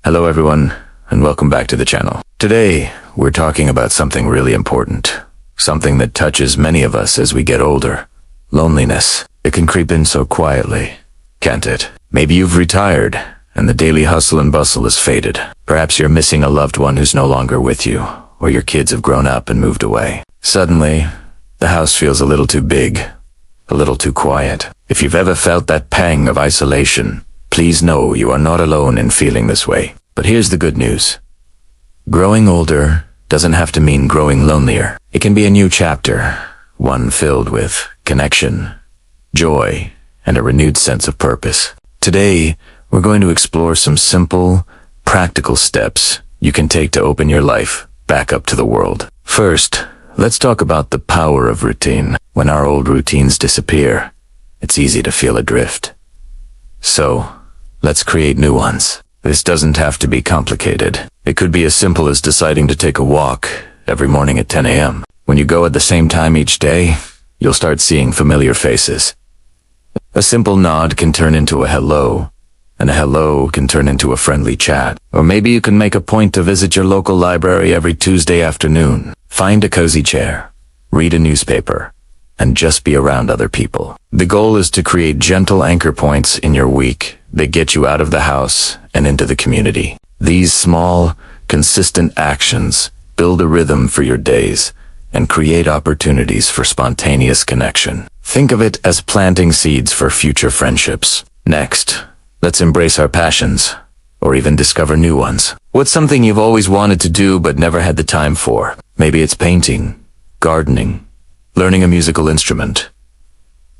Hello everyone, and welcome back to the channel. Today, we're talking about something really important. Something that touches many of us as we get older. Loneliness. It can creep in so quietly, can't it? Maybe you've retired, and the daily hustle and bustle has faded. Perhaps you're missing a loved one who's no longer with you, or your kids have grown up and moved away. Suddenly, the house feels a little too big, a little too quiet. If you've ever felt that pang of isolation, please know you are not alone in feeling this way. But here's the good news. Growing older doesn't have to mean growing lonelier. It can be a new chapter, one filled with connection, joy, and a renewed sense of purpose. Today, we're going to explore some simple, practical steps you can take to open your life back up to the world. First, let's talk about the power of routine. When our old routines disappear, it's easy to feel adrift. So, let's create new ones. This doesn't have to be complicated. It could be as simple as deciding to take a walk every morning at 10 a.m. When you go at the same time each day, you'll start seeing familiar faces. A simple nod can turn into a hello, and a hello can turn into a friendly chat. Or maybe you can make a point to visit your local library every Tuesday afternoon. Find a cozy chair, read a newspaper, and just be around other people. The goal is to create gentle anchor points in your week that get you out of the house and into the community. These small, consistent actions build a rhythm for your days and create opportunities for spontaneous connection. Think of it as planting seeds for future friendships. Next, let's embrace our passions, or even discover new ones. What's something you've always wanted to do but never had the time for? Maybe it's painting, gardening, learning a musical instrument,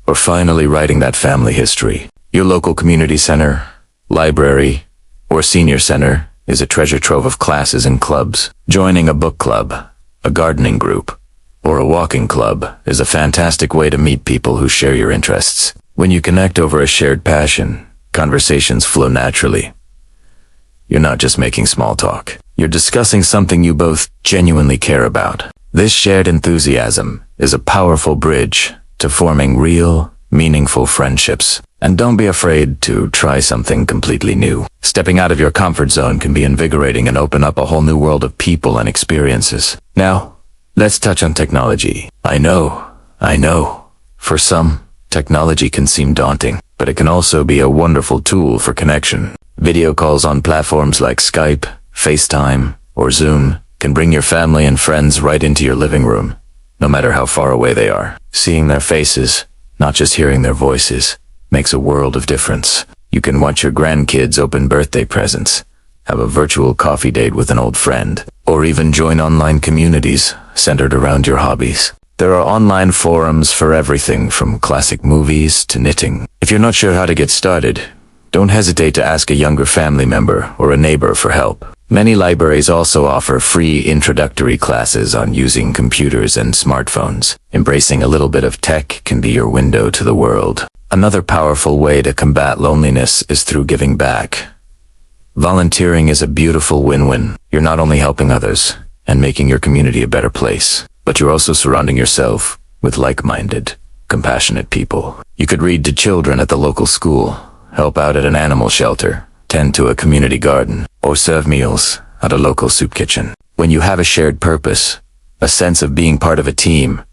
or finally writing that family history. Your local community center, library, or senior center is a treasure trove of classes and clubs. Joining a book club, a gardening group, or a walking club is a fantastic way to meet people who share your interests. When you connect over a shared passion, conversations flow naturally. You're not just making small talk. You're discussing something you both genuinely care about. This shared enthusiasm is a powerful bridge to forming real, meaningful friendships. And don't be afraid to try something completely new. Stepping out of your comfort zone can be invigorating and open up a whole new world of people and experiences. Now, let's touch on technology. I know. For some, technology can seem daunting, but it can also be a wonderful tool for connection. Video calls on platforms like Skype, FaceTime, or Zoom can bring your family and friends right into your living room, no matter how far away they are. Seeing their faces, not just hearing their voices, makes a world of difference. You can watch your grandkids open birthday presents, have a virtual coffee date with an old friend, or even join online communities centered around your hobbies. There are online forums for everything from classic movies to knitting. If you're not sure how to get started, don't hesitate to ask a younger family member or a neighbor for help. Many libraries also offer free introductory classes on using computers and smartphones. Embracing a little bit of tech can be your window to the world. Another powerful way to combat loneliness is through giving back. Volunteering is a beautiful win-win. You're not only helping others and making your community a better place, but you're also surrounding yourself with like-minded, compassionate people. You could read to children at the local school, help out at an animal shelter, tend to a community garden, or serve meals at a local soup kitchen. When you have a shared purpose, a sense of being part of a team,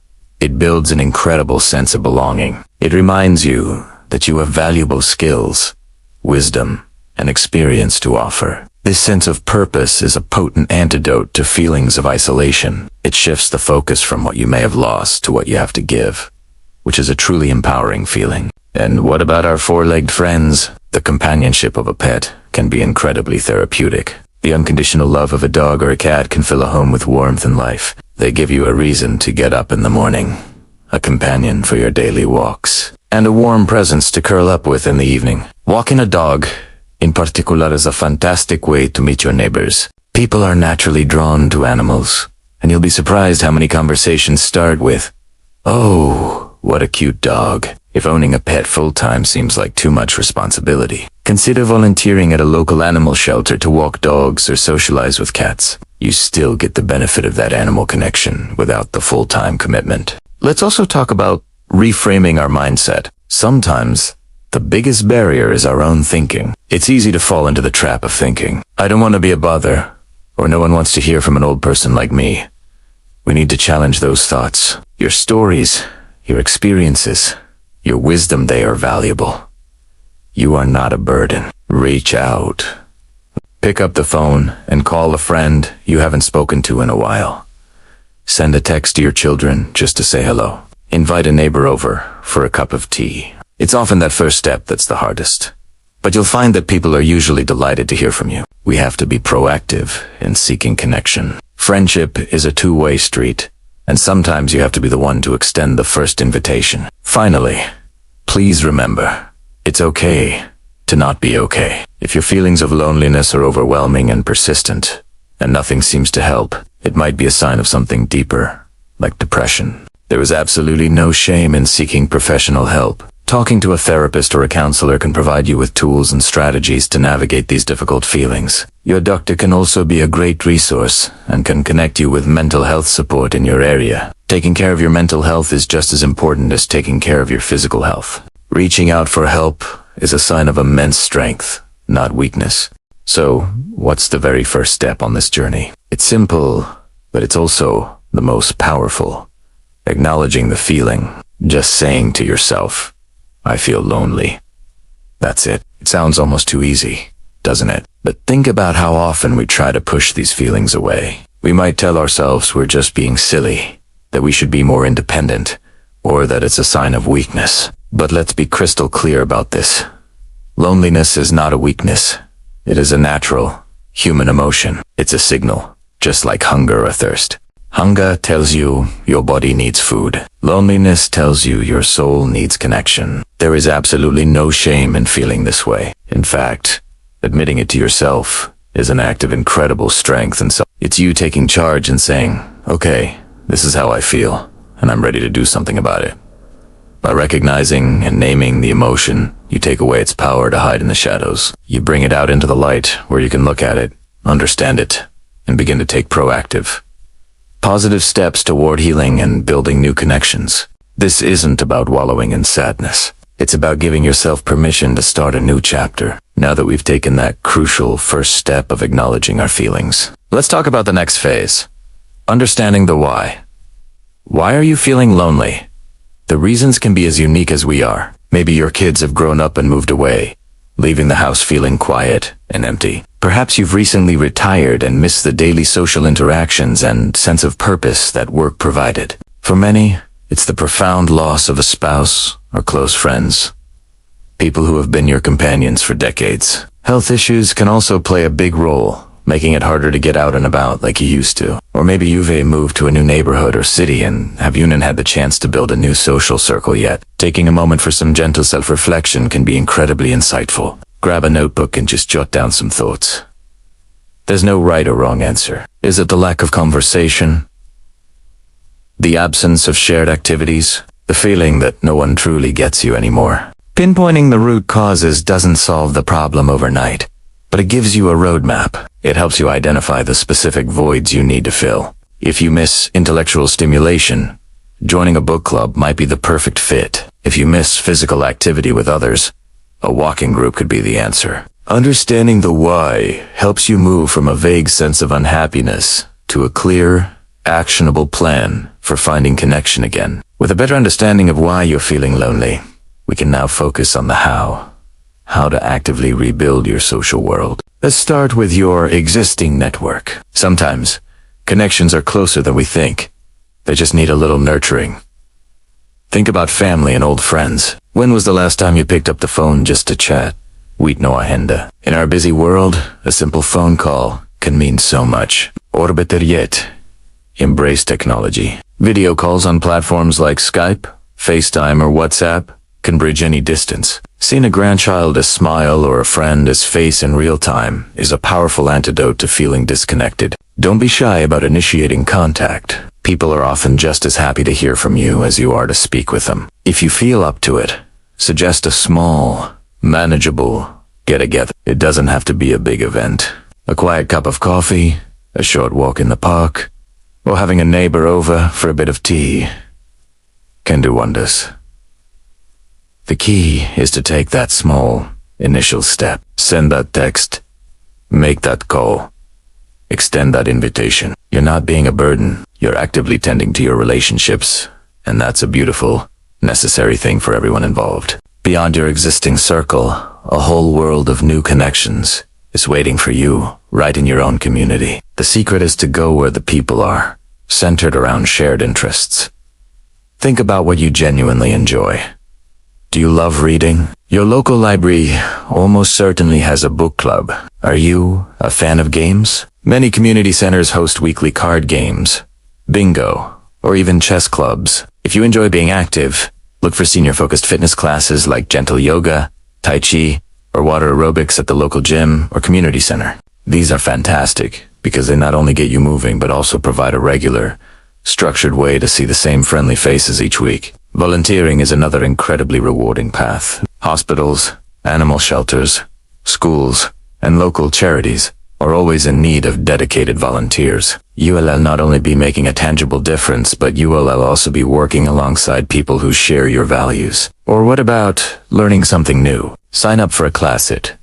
it builds an incredible sense of belonging. It reminds you that you have valuable skills, wisdom, and experience to offer. This sense of purpose is a potent antidote to feelings of isolation. It shifts the focus from what you may have lost to what you have to give, which is a truly empowering feeling. And what about our four-legged friends? The companionship of a pet can be incredibly therapeutic. The unconditional love of a dog or a cat can fill a home with warmth and life. They give you a reason to get up in the morning, a companion for your daily walks, and a warm presence to curl up with in the evening. Walking a dog, in particular, is a fantastic way to meet your neighbors. People are naturally drawn to animals, and you'll be surprised how many conversations start with, "Oh, what a cute dog." If owning a pet full-time seems like too much responsibility, consider volunteering at a local animal shelter to walk dogs or socialize with cats. You still get the benefit of that animal connection without the full-time commitment. Let's also talk about reframing our mindset. Sometimes, The biggest barrier is our own thinking. It's easy to fall into the trap of thinking, I don't want to be a bother, or no one wants to hear from an old person like me. We need to challenge those thoughts. Your stories, your experiences, your wisdom, they are valuable. You are not a burden. Reach out. Pick up the phone and call a friend you haven't spoken to in a while. Send a text to your children just to say hello. Invite a neighbor over for a cup of tea. It's often that first step that's the hardest. But you'll find that people are usually delighted to hear from you. We have to be proactive in seeking connection. Friendship is a two-way street, and sometimes you have to be the one to extend the first invitation. Finally, please remember, it's okay to not be okay. If your feelings of loneliness are overwhelming and persistent, and nothing seems to help, it might be a sign of something deeper, like depression. There is absolutely no shame in seeking professional help. Talking to a therapist or a counselor can provide you with tools and strategies to navigate these difficult feelings. Your doctor can also be a great resource and can connect you with mental health support in your area. Taking care of your mental health is just as important as taking care of your physical health. Reaching out for help is a sign of immense strength, not weakness. So, what's the very first step on this journey? It's simple, but it's also the most powerful. Acknowledging the feeling. Just saying to yourself, I feel lonely. That's it. It sounds almost too easy, doesn't it? But think about how often we try to push these feelings away. We might tell ourselves we're just being silly, that we should be more independent, or that it's a sign of weakness. But let's be crystal clear about this. Loneliness is not a weakness. It is a natural, human emotion. It's a signal, just like hunger or thirst. Hunger tells you your body needs food. Loneliness tells you your soul needs connection. There is absolutely no shame in feeling this way. In fact, admitting it to yourself is an act of incredible strength and it's you taking charge and saying, okay, this is how I feel, and I'm ready to do something about it. By recognizing and naming the emotion, you take away its power to hide in the shadows. You bring it out into the light where you can look at it, understand it, and begin to take proactive, positive steps toward healing and building new connections. This isn't about wallowing in sadness. It's about giving yourself permission to start a new chapter, now that we've taken that crucial first step of acknowledging our feelings. Let's talk about the next phase. Understanding the why. Why are you feeling lonely? The reasons can be as unique as we are. Maybe your kids have grown up and moved away, leaving the house feeling quiet and empty. Perhaps you've recently retired and missed the daily social interactions and sense of purpose that work provided. For many, it's the profound loss of a spouse or close friends, people who have been your companions for decades. Health issues can also play a big role, making it harder to get out and about like you used to. Or maybe you've moved to a new neighborhood or city and haven't had the chance to build a new social circle yet. Taking a moment for some gentle self-reflection can be incredibly insightful. Grab a notebook and just jot down some thoughts. There's no right or wrong answer. Is it the lack of conversation? The absence of shared activities? The feeling that no one truly gets you anymore? Pinpointing the root causes doesn't solve the problem overnight, but it gives you a roadmap. It helps you identify the specific voids you need to fill. If you miss intellectual stimulation, joining a book club might be the perfect fit. If you miss physical activity with others, a walking group could be the answer. Understanding the why helps you move from a vague sense of unhappiness to a clear, actionable plan for finding connection again. With a better understanding of why you're feeling lonely, we can now focus on the how to actively rebuild your social world. Let's start with your existing network. Sometimes, connections are closer than we think. They just need a little nurturing. Think about family and old friends. When was the last time you picked up the phone just to chat? Wheat no agenda. In our busy world, a simple phone call can mean so much. Or better yet, embrace technology. Video calls on platforms like Skype, FaceTime, or WhatsApp can bridge any distance. Seeing a grandchild's smile or a friend's face in real time is a powerful antidote to feeling disconnected. Don't be shy about initiating contact. People are often just as happy to hear from you as you are to speak with them. If you feel up to it, suggest a small, manageable get-together. It doesn't have to be a big event. A quiet cup of coffee, a short walk in the park, or having a neighbor over for a bit of tea can do wonders. The key is to take that small, initial step. Send that text. Make that call. Extend that invitation. You're not being a burden. You're actively tending to your relationships, and that's a beautiful, necessary thing for everyone involved. Beyond your existing circle, a whole world of new connections is waiting for you right in your own community. The secret is to go where the people are, centered around shared interests. Think about what you genuinely enjoy. Do you love reading? Your local library almost certainly has a book club. Are you a fan of games? Many community centers host weekly card games, bingo, or even chess clubs. If you enjoy being active, look for senior-focused fitness classes like gentle yoga, tai chi, or water aerobics at the local gym or community center. These are fantastic because they not only get you moving but also provide a regular, structured way to see the same friendly faces each week. Volunteering is another incredibly rewarding path. Hospitals, animal shelters, schools, and local charities are always in need of dedicated volunteers. You will not only be making a tangible difference, but you will also be working alongside people who share your values. Or what about learning something new? Sign up for a class. It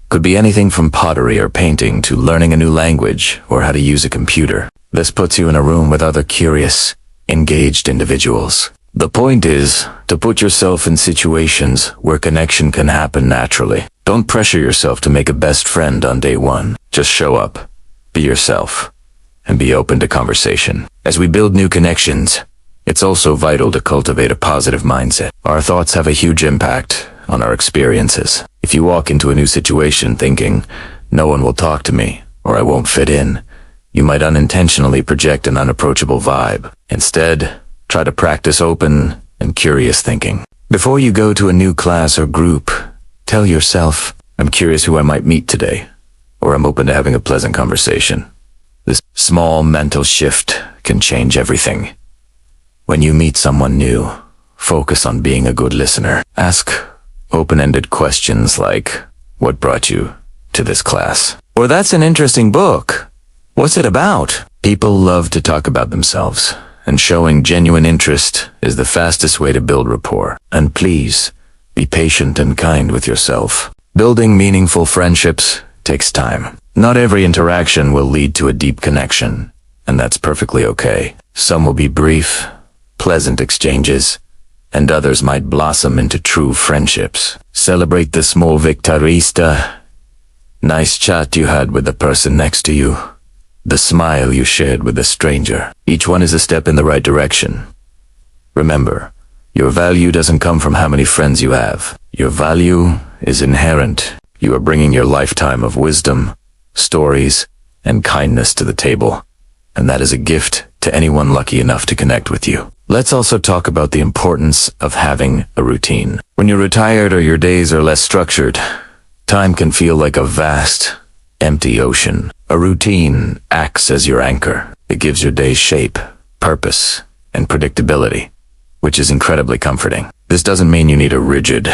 could be anything from pottery or painting to learning a new language or how to use a computer. This puts you in a room with other curious, engaged individuals. The point is to put yourself in situations where connection can happen naturally. Don't pressure yourself to make a best friend on day one. Just show up, be yourself, and be open to conversation. As we build new connections, it's also vital to cultivate a positive mindset. Our thoughts have a huge impact on our experiences. If you walk into a new situation thinking, no one will talk to me, or I won't fit in, you might unintentionally project an unapproachable vibe. Instead, try to practice open and curious thinking. Before you go to a new class or group, tell yourself, I'm curious who I might meet today, or I'm open to having a pleasant conversation. This small mental shift can change everything. When you meet someone new, focus on being a good listener. Ask open-ended questions like, what brought you to this class? Or that's an interesting book. What's it about? People love to talk about themselves, and showing genuine interest is the fastest way to build rapport. And please, be patient and kind with yourself. Building meaningful friendships takes time. Not every interaction will lead to a deep connection, and that's perfectly okay. Some will be brief, pleasant exchanges, and others might blossom into true friendships. Celebrate the small victorista. Nice chat you had with the person next to you. The smile you shared with a stranger. Each one is a step in the right direction. Remember, your value doesn't come from how many friends you have. Your value is inherent. You are bringing your lifetime of wisdom, stories, and kindness to the table, and that is a gift to anyone lucky enough to connect with you. Let's also talk about the importance of having a routine. When you're retired or your days are less structured, time can feel like a vast, empty ocean. A routine acts as your anchor. It gives your days shape, purpose, and predictability, which is incredibly comforting. This doesn't mean you need a rigid,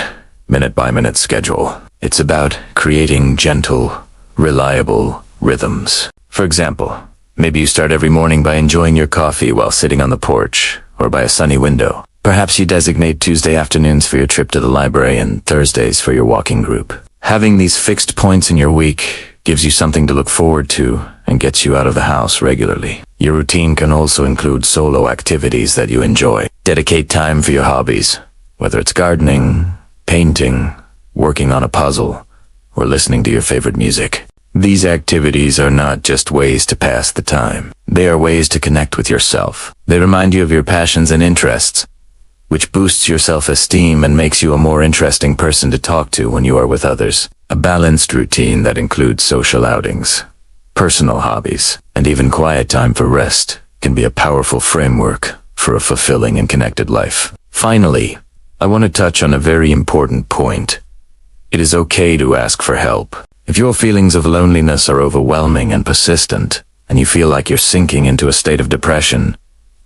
minute-by-minute schedule. It's about creating gentle, reliable rhythms. For example, maybe you start every morning by enjoying your coffee while sitting on the porch or by a sunny window. Perhaps you designate Tuesday afternoons for your trip to the library and Thursdays for your walking group. Having these fixed points in your week gives you something to look forward to and gets you out of the house regularly. Your routine can also include solo activities that you enjoy. Dedicate time for your hobbies, whether it's gardening, painting, working on a puzzle, or listening to your favorite music. These activities are not just ways to pass the time. They are ways to connect with yourself. They remind you of your passions and interests, which boosts your self-esteem and makes you a more interesting person to talk to when you are with others. A balanced routine that includes social outings, personal hobbies, and even quiet time for rest can be a powerful framework for a fulfilling and connected life. Finally, I want to touch on a very important point. It is okay to ask for help. If your feelings of loneliness are overwhelming and persistent, and you feel like you're sinking into a state of depression,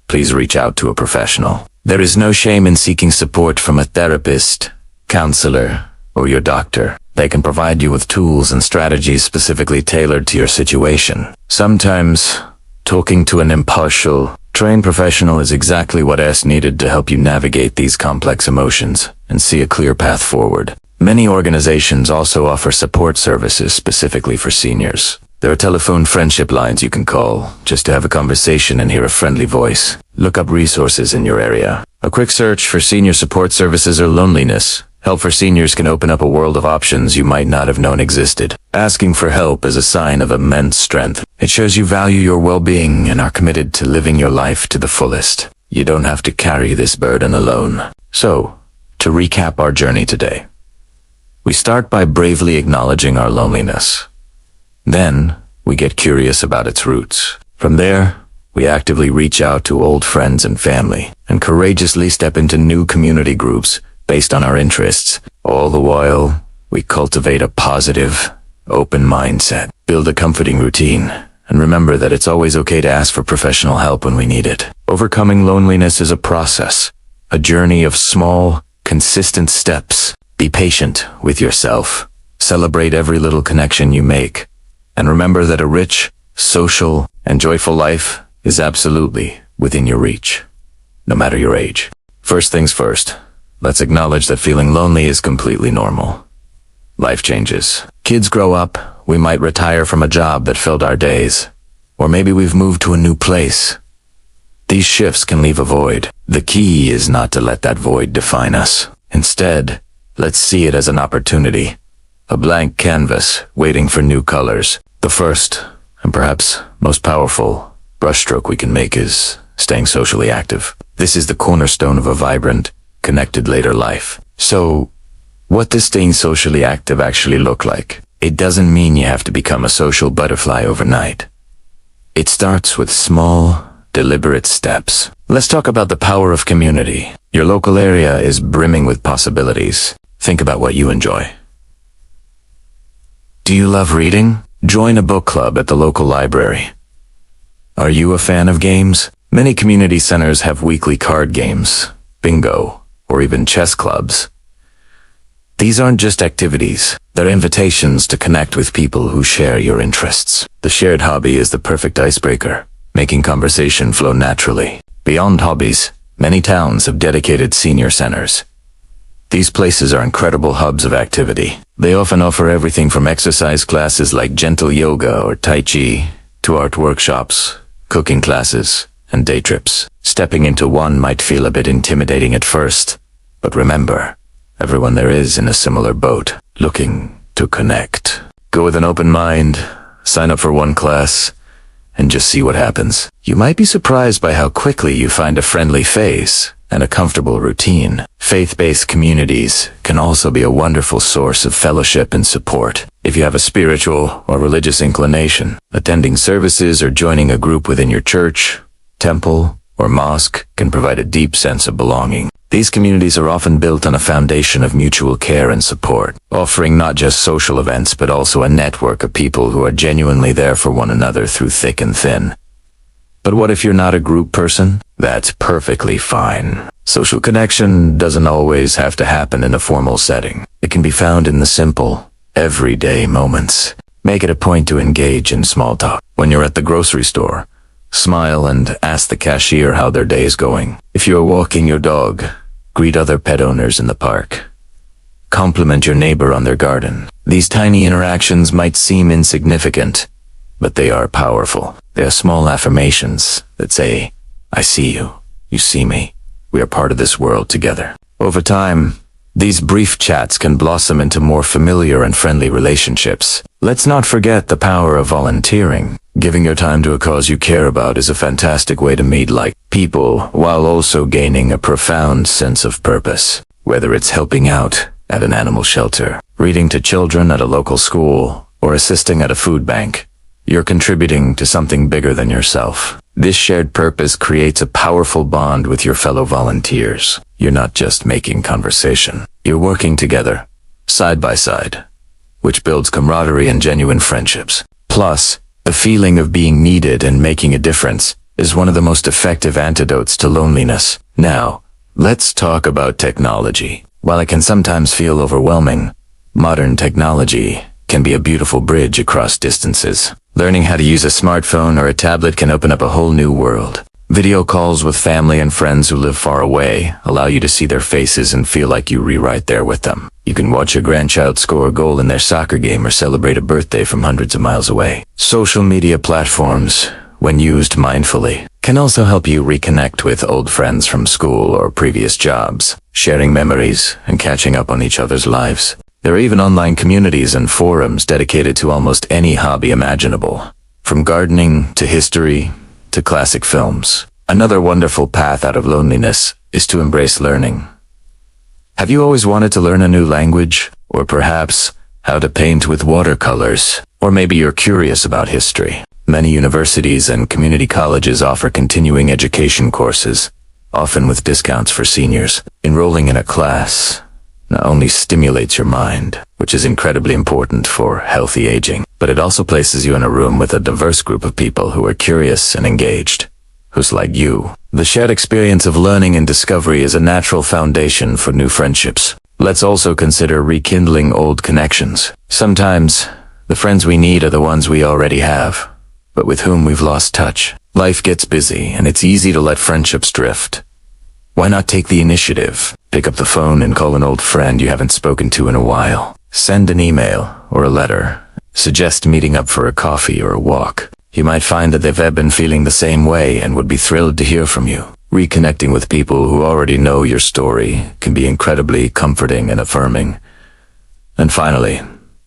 please reach out to a professional. There is no shame in seeking support from a therapist, counselor, or your doctor. They can provide you with tools and strategies specifically tailored to your situation. Sometimes, talking to an impartial, trained professional is exactly what is needed to help you navigate these complex emotions and see a clear path forward. Many organizations also offer support services specifically for seniors. There are telephone friendship lines you can call just to have a conversation and hear a friendly voice. Look up resources in your area. A quick search for senior support services or loneliness. Help for seniors can open up a world of options you might not have known existed. Asking for help is a sign of immense strength. It shows you value your well-being and are committed to living your life to the fullest. You don't have to carry this burden alone. So, to recap our journey today, we start by bravely acknowledging our loneliness. Then, we get curious about its roots. From there, we actively reach out to old friends and family, and courageously step into new community groups based on our interests. All the while, we cultivate a positive, open mindset, build a comforting routine, and remember that it's always okay to ask for professional help when we need it. Overcoming loneliness is a process, a journey of small, consistent steps. Be patient with yourself. Celebrate every little connection you make. And remember that a rich, social, and joyful life is absolutely within your reach, no matter your age. First things first, let's acknowledge that feeling lonely is completely normal. Life changes. Kids grow up, we might retire from a job that filled our days, or maybe we've moved to a new place. These shifts can leave a void. The key is not to let that void define us. Instead, let's see it as an opportunity, a blank canvas waiting for new colors. The first, and perhaps most powerful, brushstroke we can make is staying socially active. This is the cornerstone of a vibrant, connected later life. So, what does staying socially active actually look like? It doesn't mean you have to become a social butterfly overnight. It starts with small, deliberate steps. Let's talk about the power of community. Your local area is brimming with possibilities. Think about what you enjoy. Do you love reading? Join a book club at the local library. Are you a fan of games? Many community centers have weekly card games, bingo, or even chess clubs. These aren't just activities, they're invitations to connect with people who share your interests. The shared hobby is the perfect icebreaker, making conversation flow naturally. Beyond hobbies, many towns have dedicated senior centers. These places are incredible hubs of activity. They often offer everything from exercise classes like gentle yoga or tai chi, to art workshops, cooking classes, and day trips. Stepping into one might feel a bit intimidating at first, but remember, everyone there is in a similar boat, looking to connect. Go with an open mind, sign up for one class, and just see what happens. You might be surprised by how quickly you find a friendly face and a comfortable routine. Faith-based communities can also be a wonderful source of fellowship and support. If you have a spiritual or religious inclination, attending services or joining a group within your church, temple, or mosque can provide a deep sense of belonging. These communities are often built on a foundation of mutual care and support, offering not just social events but also a network of people who are genuinely there for one another through thick and thin. But what if you're not a group person? That's perfectly fine. Social connection doesn't always have to happen in a formal setting. It can be found in the simple, everyday moments. Make it a point to engage in small talk. When you're at the grocery store, smile and ask the cashier how their day is going. If you're walking your dog, greet other pet owners in the park. Compliment your neighbor on their garden. These tiny interactions might seem insignificant, but they are powerful. They are small affirmations that say, I see you, you see me, we are part of this world together. Over time, these brief chats can blossom into more familiar and friendly relationships. Let's not forget the power of volunteering. Giving your time to a cause you care about is a fantastic way to meet like people while also gaining a profound sense of purpose. Whether it's helping out at an animal shelter, reading to children at a local school, or assisting at a food bank, you're contributing to something bigger than yourself. This shared purpose creates a powerful bond with your fellow volunteers. You're not just making conversation. You're working together, side by side, which builds camaraderie and genuine friendships. Plus, the feeling of being needed and making a difference is one of the most effective antidotes to loneliness. Now, let's talk about technology. While it can sometimes feel overwhelming, modern technology can be a beautiful bridge across distances. Learning how to use a smartphone or a tablet can open up a whole new world. Video calls with family and friends who live far away allow you to see their faces and feel like you're right there with them. You can watch your grandchild score a goal in their soccer game or celebrate a birthday from hundreds of miles away. Social media platforms, when used mindfully, can also help you reconnect with old friends from school or previous jobs, sharing memories and catching up on each other's lives. There are even online communities and forums dedicated to almost any hobby imaginable, from gardening to history to classic films. Another wonderful path out of loneliness is to embrace learning. Have you always wanted to learn a new language? Or perhaps how to paint with watercolors? Or maybe you're curious about history. Many universities and community colleges offer continuing education courses, often with discounts for seniors. Enrolling in a class not only stimulates your mind, which is incredibly important for healthy aging, but it also places you in a room with a diverse group of people who are curious and engaged, who's like you. The shared experience of learning and discovery is a natural foundation for new friendships. Let's also consider rekindling old connections. Sometimes, the friends we need are the ones we already have, but with whom we've lost touch. Life gets busy, and it's easy to let friendships drift. Why not take the initiative? Pick up the phone and call an old friend you haven't spoken to in a while. Send an email or a letter. Suggest meeting up for a coffee or a walk. You might find that they've been feeling the same way and would be thrilled to hear from you. Reconnecting with people who already know your story can be incredibly comforting and affirming. And finally,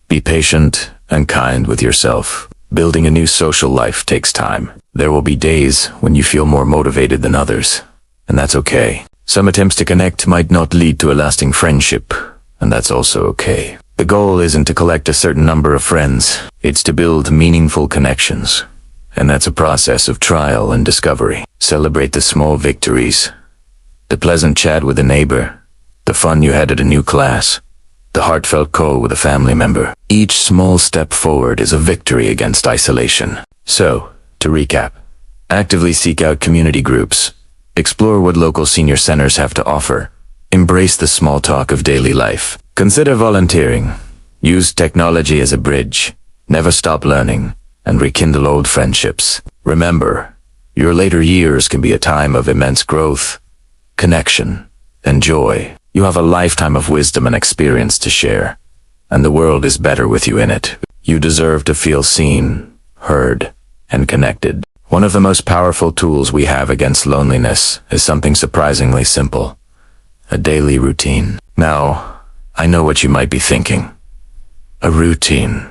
be patient and kind with yourself. Building a new social life takes time. There will be days when you feel more motivated than others, and that's okay. Some attempts to connect might not lead to a lasting friendship, and that's also okay. The goal isn't to collect a certain number of friends, it's to build meaningful connections. And that's a process of trial and discovery. Celebrate the small victories. The pleasant chat with a neighbor, the fun you had at a new class, the heartfelt call with a family member. Each small step forward is a victory against isolation. So, to recap, actively seek out community groups, explore what local senior centers have to offer, embrace the small talk of daily life, consider volunteering, use technology as a bridge, never stop learning, and rekindle old friendships. Remember, your later years can be a time of immense growth, connection, and joy. You have a lifetime of wisdom and experience to share, and the world is better with you in it. You deserve to feel seen, heard, and connected. One of the most powerful tools we have against loneliness is something surprisingly simple: a daily routine. Now, I know what you might be thinking. A routine.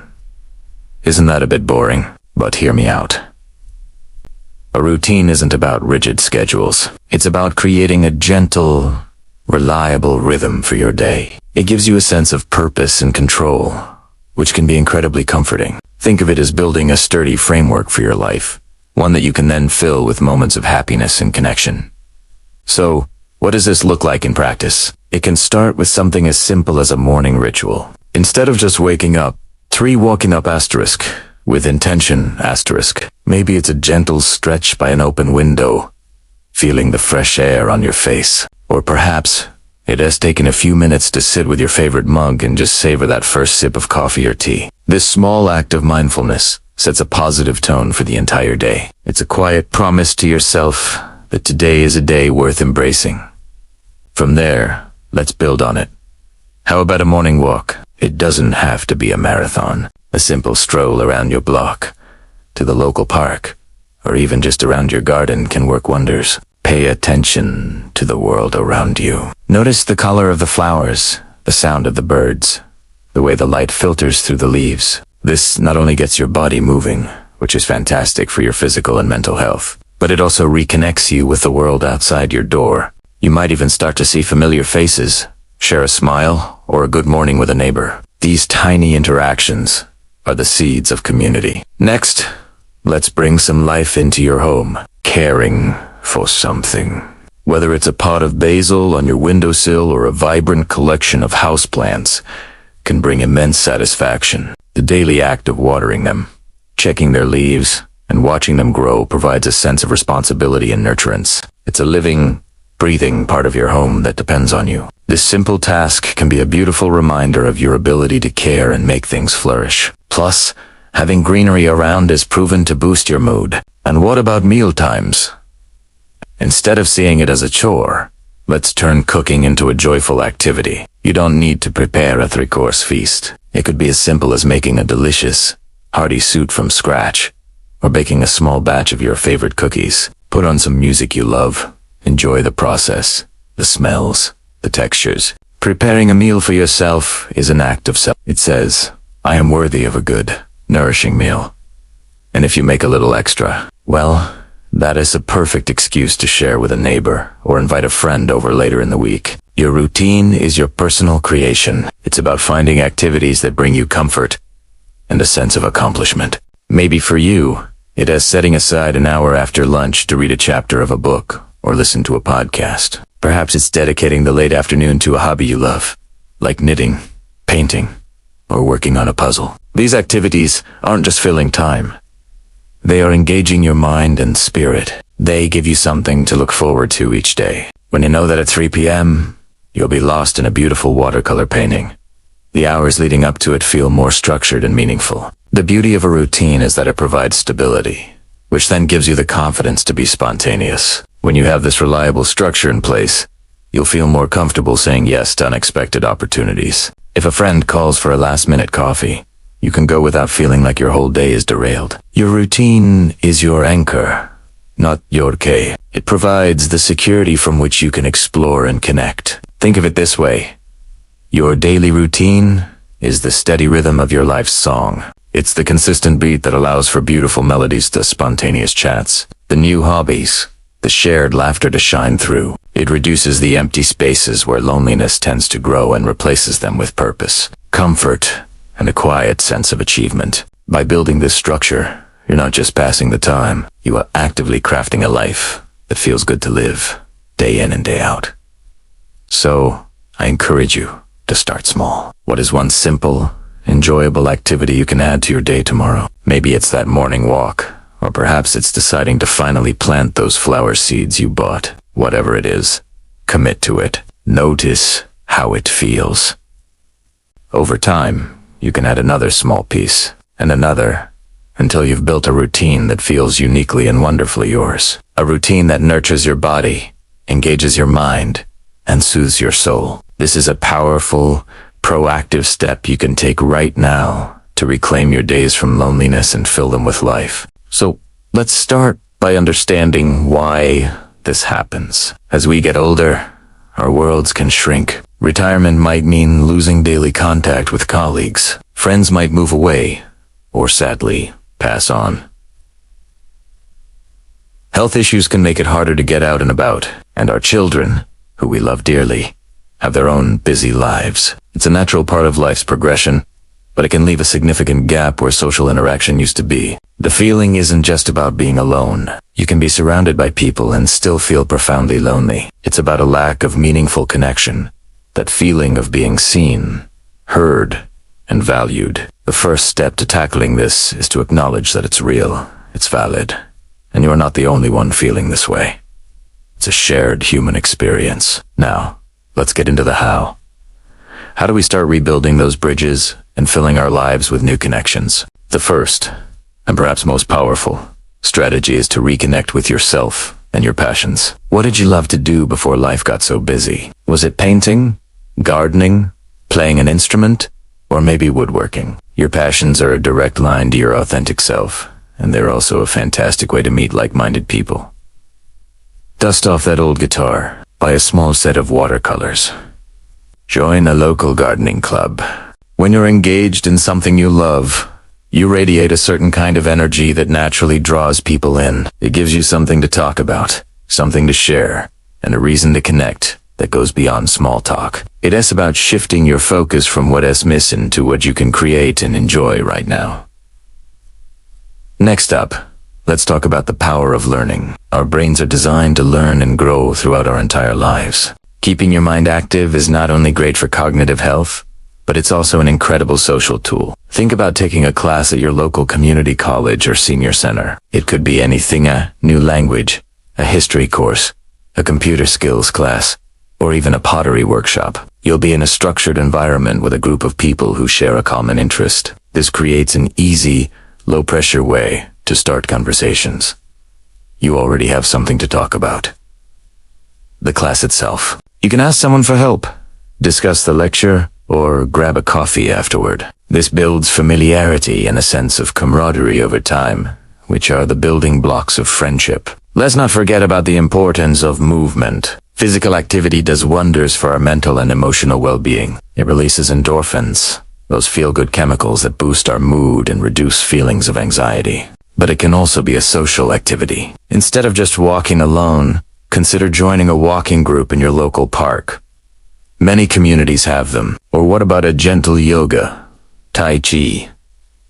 Isn't that a bit boring? But hear me out. A routine isn't about rigid schedules. It's about creating a gentle, reliable rhythm for your day. It gives you a sense of purpose and control, which can be incredibly comforting. Think of it as building a sturdy framework for your life, one that you can then fill with moments of happiness and connection. So, what does this look like in practice? It can start with something as simple as a morning ritual. Instead of just waking up, 3 walking up asterisk, with intention asterisk. Maybe it's a gentle stretch by an open window, feeling the fresh air on your face. Or perhaps it has taken a few minutes to sit with your favorite mug and just savor that first sip of coffee or tea. This small act of mindfulness sets a positive tone for the entire day. It's a quiet promise to yourself that today is a day worth embracing. From there, let's build on it. How about a morning walk? It doesn't have to be a marathon. A simple stroll around your block, to the local park, or even just around your garden can work wonders. Pay attention to the world around you. Notice the color of the flowers, the sound of the birds, the way the light filters through the leaves. This not only gets your body moving, which is fantastic for your physical and mental health, but it also reconnects you with the world outside your door. You might even start to see familiar faces, share a smile, or a good morning with a neighbor. These tiny interactions are the seeds of community. Next, let's bring some life into your home. Caring for something. Whether it's a pot of basil on your windowsill or a vibrant collection of houseplants, can bring immense satisfaction. The daily act of watering them, checking their leaves, and watching them grow provides a sense of responsibility and nurturance. It's a living, breathing part of your home that depends on you. This simple task can be a beautiful reminder of your ability to care and make things flourish. Plus, having greenery around is proven to boost your mood. And what about meal times? Instead of seeing it as a chore, let's turn cooking into a joyful activity. You don't need to prepare a three-course feast. It could be as simple as making a delicious, hearty soup from scratch, or baking a small batch of your favorite cookies. Put on some music you love. Enjoy the process, the smells, the textures. Preparing a meal for yourself is an act of self. It says, I am worthy of a good, nourishing meal. And if you make a little extra, well, that is a perfect excuse to share with a neighbor or invite a friend over later in the week. Your routine is your personal creation. It's about finding activities that bring you comfort and a sense of accomplishment. Maybe for you, it is setting aside an hour after lunch to read a chapter of a book or listen to a podcast. Perhaps it's dedicating the late afternoon to a hobby you love, like knitting, painting, or working on a puzzle. These activities aren't just filling time. They are engaging your mind and spirit. They give you something to look forward to each day. When you know that at 3 p.m., you'll be lost in a beautiful watercolor painting, the hours leading up to it feel more structured and meaningful. The beauty of a routine is that it provides stability, which then gives you the confidence to be spontaneous. When you have this reliable structure in place, you'll feel more comfortable saying yes to unexpected opportunities. If a friend calls for a last-minute coffee, you can go without feeling like your whole day is derailed. Your routine is your anchor, not your key. It provides the security from which you can explore and connect. Think of it this way. Your daily routine is the steady rhythm of your life's song. It's the consistent beat that allows for beautiful melodies to spontaneous chats, the new hobbies, the shared laughter to shine through. It reduces the empty spaces where loneliness tends to grow and replaces them with purpose, comfort, and a quiet sense of achievement. By building this structure, you're not just passing the time, you are actively crafting a life that feels good to live, day in and day out. So, I encourage you to start small. What is one simple, enjoyable activity you can add to your day tomorrow? Maybe it's that morning walk, or perhaps it's deciding to finally plant those flower seeds you bought. Whatever it is, commit to it. Notice how it feels. Over time, you can add another small piece, and another, until you've built a routine that feels uniquely and wonderfully yours. A routine that nurtures your body, engages your mind, and soothes your soul. This is a powerful, proactive step you can take right now to reclaim your days from loneliness and fill them with life. So, let's start by understanding why this happens. As we get older, our worlds can shrink. Retirement might mean losing daily contact with colleagues. Friends might move away, or sadly, pass on. Health issues can make it harder to get out and about, and our children, who we love dearly, have their own busy lives. It's a natural part of life's progression, but it can leave a significant gap where social interaction used to be. The feeling isn't just about being alone. You can be surrounded by people and still feel profoundly lonely. It's about a lack of meaningful connection, that feeling of being seen, heard, and valued. The first step to tackling this is to acknowledge that it's real, it's valid, and you're not the only one feeling this way. It's a shared human experience. Now, let's get into the how. How do we start rebuilding those bridges and filling our lives with new connections? The first, and perhaps most powerful, strategy is to reconnect with yourself and your passions. What did you love to do before life got so busy? Was it painting, gardening, playing an instrument, or maybe woodworking? Your passions are a direct line to your authentic self, and they're also a fantastic way to meet like-minded people. Dust off that old guitar, buy a small set of watercolors. Join a local gardening club. When you're engaged in something you love, you radiate a certain kind of energy that naturally draws people in. It gives you something to talk about, something to share, and a reason to connect that goes beyond small talk. It is about shifting your focus from what is missing to what you can create and enjoy right now. Next up, let's talk about the power of learning. Our brains are designed to learn and grow throughout our entire lives. Keeping your mind active is not only great for cognitive health, but it's also an incredible social tool. Think about taking a class at your local community college or senior center. It could be anything: a new language, a history course, a computer skills class, or even a pottery workshop. You'll be in a structured environment with a group of people who share a common interest. This creates an easy, low-pressure way to start conversations. You already have something to talk about. the class itself. You can ask someone for help, discuss the lecture, or grab a coffee afterward. This builds familiarity and a sense of camaraderie over time, which are the building blocks of friendship. Let's not forget about the importance of movement. Physical activity does wonders for our mental and emotional well-being. It releases endorphins, those feel-good chemicals that boost our mood and reduce feelings of anxiety. But it can also be a social activity. Instead of just walking alone, consider joining a walking group in your local park. Many communities have them. Or what about a gentle yoga, tai chi,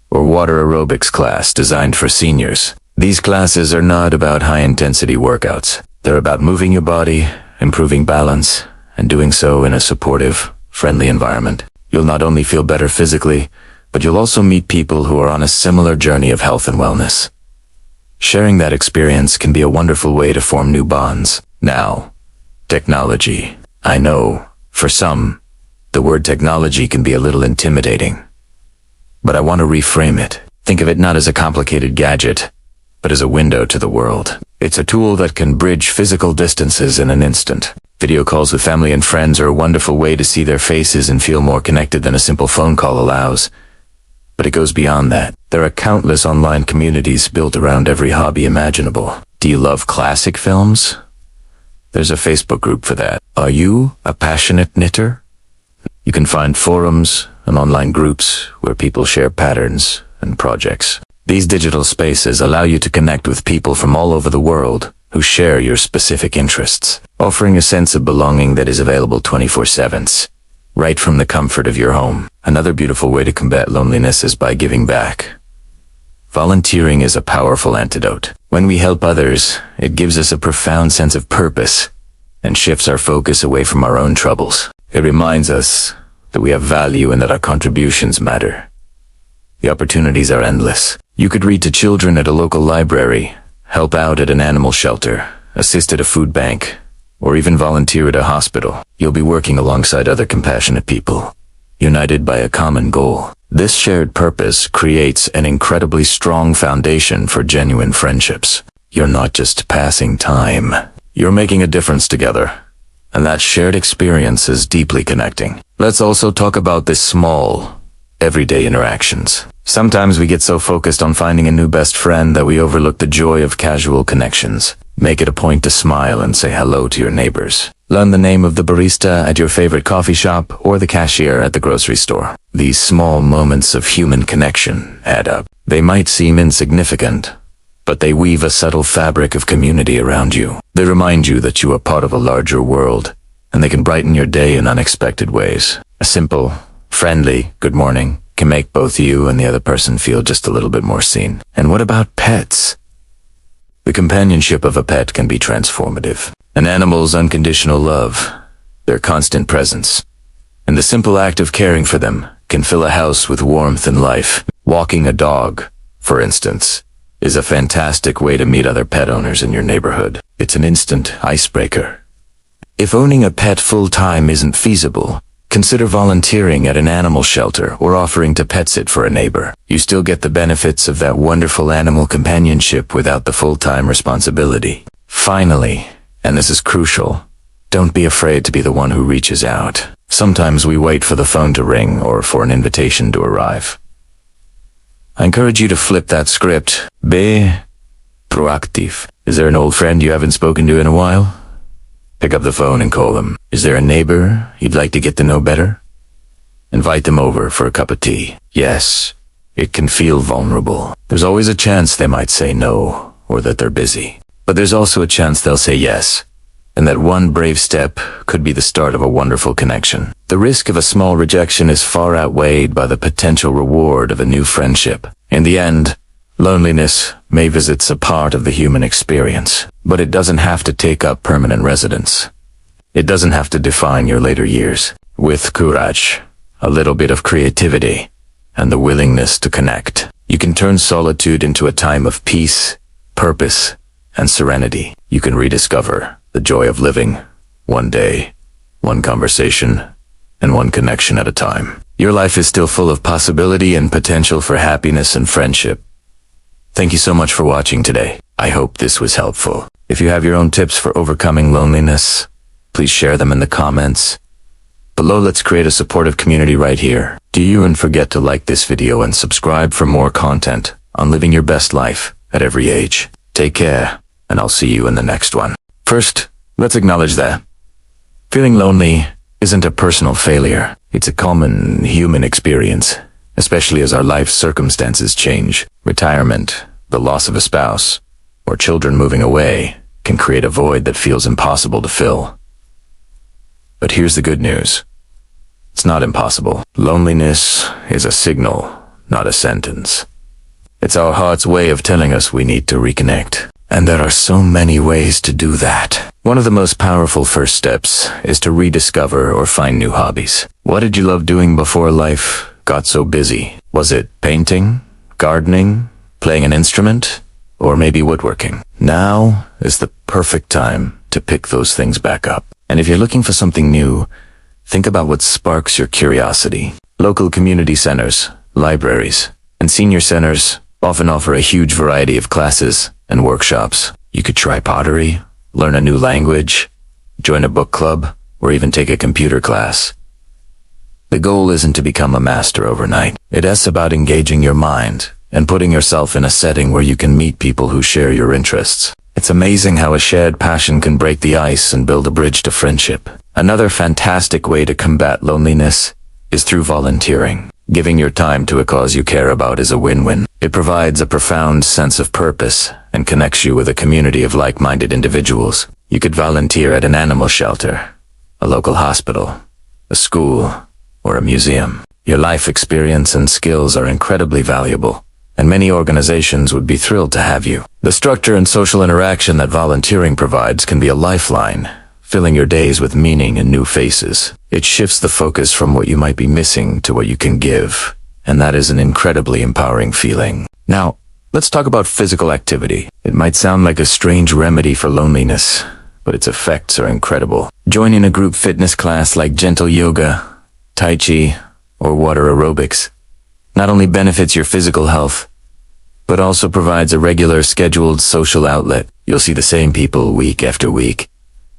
or water aerobics class designed for seniors? These classes are not about high-intensity workouts. They're about moving your body, improving balance, and doing so in a supportive, friendly environment. You'll not only feel better physically, but you'll also meet people who are on a similar journey of health and wellness. Sharing that experience can be a wonderful way to form new bonds. Now, technology. I know, for some, the word technology can be a little intimidating. But I want to reframe it. Think of it not as a complicated gadget, but as a window to the world. It's a tool that can bridge physical distances in an instant. Video calls with family and friends are a wonderful way to see their faces and feel more connected than a simple phone call allows. But it goes beyond that. There are countless online communities built around every hobby imaginable. Do you love classic films? There's a Facebook group for that. Are you a passionate knitter? You can find forums and online groups where people share patterns and projects. These digital spaces allow you to connect with people from all over the world who share your specific interests, offering a sense of belonging that is available 24/7, right from the comfort of your home. Another beautiful way to combat loneliness is by giving back. Volunteering is a powerful antidote. When we help others, it gives us a profound sense of purpose and shifts our focus away from our own troubles. It reminds us that we have value and that our contributions matter. The opportunities are endless. You could read to children at a local library, help out at an animal shelter, assist at a food bank, or even volunteer at a hospital. You'll be working alongside other compassionate people, united by a common goal. This shared purpose creates an incredibly strong foundation for genuine friendships. You're not just passing time. You're making a difference together, and that shared experience is deeply connecting. Let's also talk about the small, everyday interactions. Sometimes we get so focused on finding a new best friend that we overlook the joy of casual connections. Make it a point to smile and say hello to your neighbors. Learn the name of the barista at your favorite coffee shop or the cashier at the grocery store. These small moments of human connection add up. They might seem insignificant, but they weave a subtle fabric of community around you. They remind you that you are part of a larger world, and they can brighten your day in unexpected ways. A simple, friendly good morning can make both you and the other person feel just a little bit more seen. And what about pets? The companionship of a pet can be transformative. An animal's unconditional love, their constant presence, and the simple act of caring for them can fill a house with warmth and life. Walking a dog, for instance, is a fantastic way to meet other pet owners in your neighborhood. It's an instant icebreaker. If owning a pet full-time isn't feasible, consider volunteering at an animal shelter or offering to pet sit for a neighbor. You still get the benefits of that wonderful animal companionship without the full-time responsibility. Finally, and this is crucial, don't be afraid to be the one who reaches out. Sometimes we wait for the phone to ring or for an invitation to arrive. I encourage you to flip that script. Be proactive. Is there an old friend you haven't spoken to in a while? Pick up the phone and call them. Is there a neighbor you'd like to get to know better? Invite them over for a cup of tea. Yes, it can feel vulnerable. There's always a chance they might say no, or that they're busy. But there's also a chance they'll say yes, and that one brave step could be the start of a wonderful connection. The risk of a small rejection is far outweighed by the potential reward of a new friendship. In the end, loneliness may visit a part of the human experience, but it doesn't have to take up permanent residence. It doesn't have to define your later years. With courage, a little bit of creativity, and the willingness to connect, you can turn solitude into a time of peace, purpose, and serenity. You can rediscover the joy of living, one day, one conversation, and one connection at a time. Your life is still full of possibility and potential for happiness and friendship. Thank you so much for watching today. I hope this was helpful. If you have your own tips for overcoming loneliness, please share them in the comments below. Let's create a supportive community right here. Do you and forget to like this video and subscribe for more content on living your best life at every age. Take care, and I'll see you in the next one. First, let's acknowledge that feeling lonely isn't a personal failure. It's a common human experience, especially as our life circumstances change. Retirement, the loss of a spouse, or children moving away can create a void that feels impossible to fill. But here's the good news. It's not impossible. Loneliness is a signal, not a sentence. It's our heart's way of telling us we need to reconnect. And there are so many ways to do that. One of the most powerful first steps is to rediscover or find new hobbies. What did you love doing before life got so busy? Was it painting, gardening, playing an instrument, or maybe woodworking? Now is the perfect time to pick those things back up. And if you're looking for something new, think about what sparks your curiosity. Local community centers, libraries, and senior centers often offer a huge variety of classes and workshops. You could try pottery, learn a new language, join a book club, or even take a computer class. The goal isn't to become a master overnight. It is about engaging your mind and putting yourself in a setting where you can meet people who share your interests. It's amazing how a shared passion can break the ice and build a bridge to friendship. Another fantastic way to combat loneliness is through volunteering. Giving your time to a cause you care about is a win-win. It provides a profound sense of purpose and connects you with a community of like-minded individuals. You could volunteer at an animal shelter, a local hospital, a school, or a museum. Your life experience and skills are incredibly valuable, and many organizations would be thrilled to have you. The structure and social interaction that volunteering provides can be a lifeline, filling your days with meaning and new faces. It shifts the focus from what you might be missing to what you can give, and that is an incredibly empowering feeling. Now, let's talk about physical activity. It might sound like a strange remedy for loneliness, but its effects are incredible. Joining a group fitness class like gentle yoga, tai chi, or water aerobics not only benefits your physical health, but also provides a regular, scheduled social outlet. You'll see the same people week after week,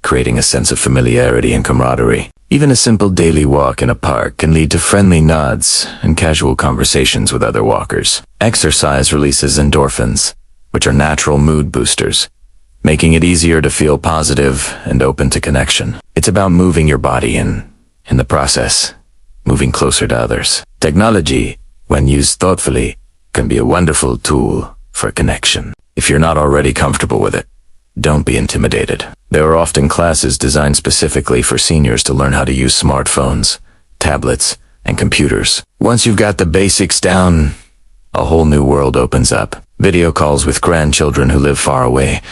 creating a sense of familiarity and camaraderie. Even a simple daily walk in a park can lead to friendly nods and casual conversations with other walkers. Exercise releases endorphins, which are natural mood boosters, making it easier to feel positive and open to connection. It's about moving your body and, in the process, moving closer to others. Technology, when used thoughtfully, can be a wonderful tool for connection. If you're not already comfortable with it, don't be intimidated. There are often classes designed specifically for seniors to learn how to use smartphones, tablets, and computers. Once you've got the basics down, a whole new world opens up. Video calls with grandchildren who live far away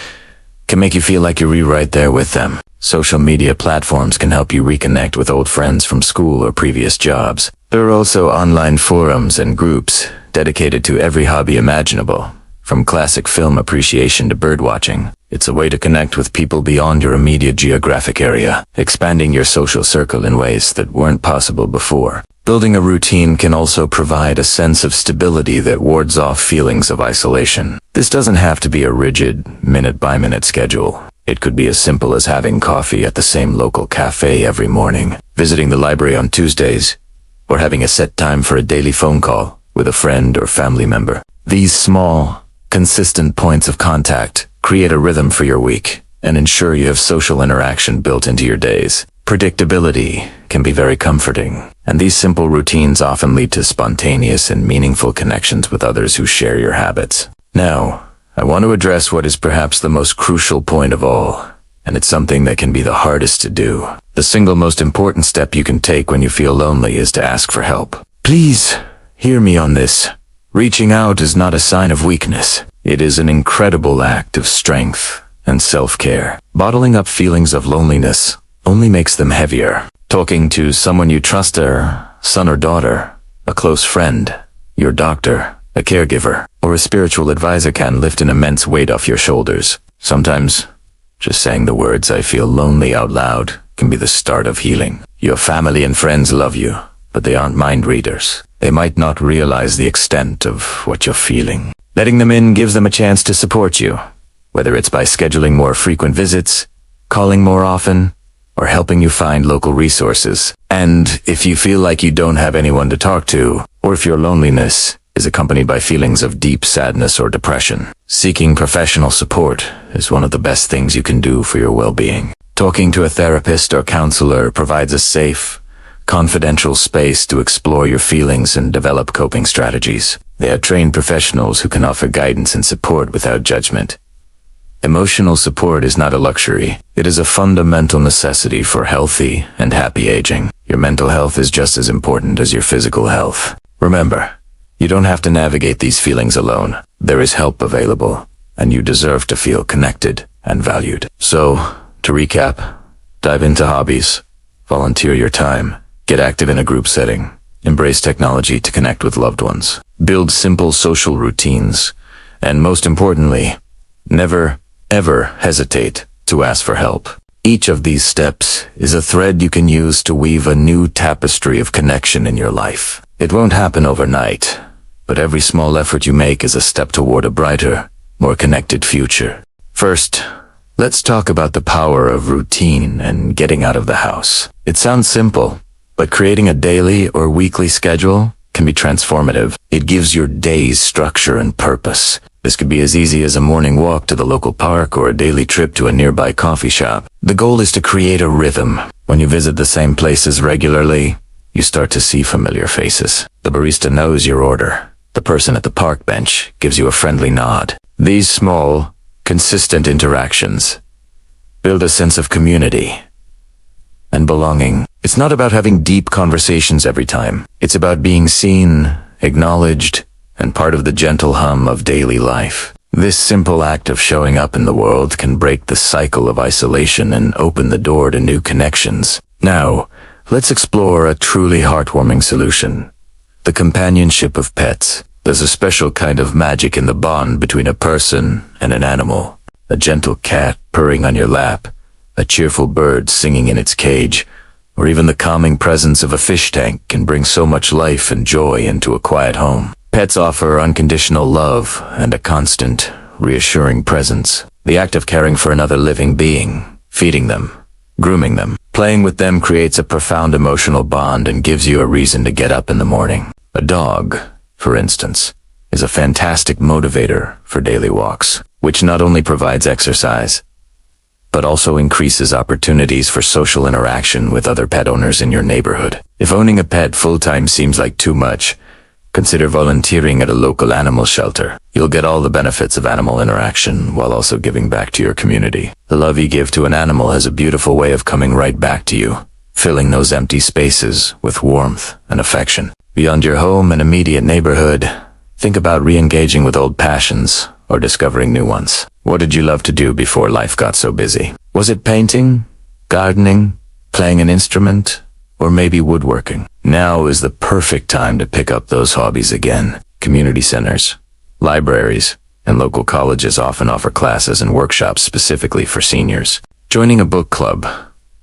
can make you feel like you're right there with them. Social media platforms can help you reconnect with old friends from school or previous jobs. There are also online forums and groups dedicated to every hobby imaginable, from classic film appreciation to birdwatching. It's a way to connect with people beyond your immediate geographic area, expanding your social circle in ways that weren't possible before. Building a routine can also provide a sense of stability that wards off feelings of isolation. This doesn't have to be a rigid, minute-by-minute schedule. It could be as simple as having coffee at the same local cafe every morning, visiting the library on Tuesdays, or having a set time for a daily phone call with a friend or family member. These small, consistent points of contact create a rhythm for your week and ensure you have social interaction built into your days. Predictability can be very comforting, and these simple routines often lead to spontaneous and meaningful connections with others who share your habits. Now, I want to address what is perhaps the most crucial point of all, and it's something that can be the hardest to do. The single most important step you can take when you feel lonely is to ask for help. Please, hear me on this. Reaching out is not a sign of weakness. It is an incredible act of strength and self-care. Bottling up feelings of loneliness only makes them heavier. Talking to someone you trust, a son or daughter, a close friend, your doctor, a caregiver, or a spiritual advisor can lift an immense weight off your shoulders. Sometimes, just saying the words "I feel lonely" out loud can be the start of healing. Your family and friends love you, but they aren't mind readers. They might not realize the extent of what you're feeling. Letting them in gives them a chance to support you, whether it's by scheduling more frequent visits, calling more often, or helping you find local resources. And if you feel like you don't have anyone to talk to, or if your loneliness is accompanied by feelings of deep sadness or depression, seeking professional support is one of the best things you can do for your well-being. Talking to a therapist or counselor provides a safe, confidential space to explore your feelings and develop coping strategies. They are trained professionals who can offer guidance and support without judgment. Emotional support is not a luxury. It is a fundamental necessity for healthy and happy aging. Your mental health is just as important as your physical health. Remember, you don't have to navigate these feelings alone. There is help available, and you deserve to feel connected and valued. So, to recap, dive into hobbies, volunteer your time, get active in a group setting, embrace technology to connect with loved ones, build simple social routines, and most importantly, never, ever hesitate to ask for help. Each of these steps is a thread you can use to weave a new tapestry of connection in your life. It won't happen overnight, but every small effort you make is a step toward a brighter, more connected future. First, let's talk about the power of routine and getting out of the house. It sounds simple, but creating a daily or weekly schedule can be transformative. It gives your days structure and purpose. This could be as easy as a morning walk to the local park or a daily trip to a nearby coffee shop. The goal is to create a rhythm. When you visit the same places regularly, you start to see familiar faces. The barista knows your order. The person at the park bench gives you a friendly nod. These small, consistent interactions build a sense of community and belonging. It's not about having deep conversations every time. It's about being seen, acknowledged, and part of the gentle hum of daily life. This simple act of showing up in the world can break the cycle of isolation and open the door to new connections. Now, let's explore a truly heartwarming solution: the companionship of pets. There's a special kind of magic in the bond between a person and an animal. A gentle cat purring on your lap, a cheerful bird singing in its cage, or even the calming presence of a fish tank can bring so much life and joy into a quiet home. Pets offer unconditional love and a constant, reassuring presence. The act of caring for another living being, feeding them, grooming them, playing with them creates a profound emotional bond and gives you a reason to get up in the morning. A dog, for instance, is a fantastic motivator for daily walks, which not only provides exercise, but also increases opportunities for social interaction with other pet owners in your neighborhood. If owning a pet full-time seems like too much, consider volunteering at a local animal shelter. You'll get all the benefits of animal interaction while also giving back to your community. The love you give to an animal has a beautiful way of coming right back to you, filling those empty spaces with warmth and affection. Beyond your home and immediate neighborhood, think about re-engaging with old passions or discovering new ones. What did you love to do before life got so busy? Was it painting, gardening, playing an instrument, or maybe woodworking? Now is the perfect time to pick up those hobbies again. Community centers, libraries, and local colleges often offer classes and workshops specifically for seniors. Joining a book club,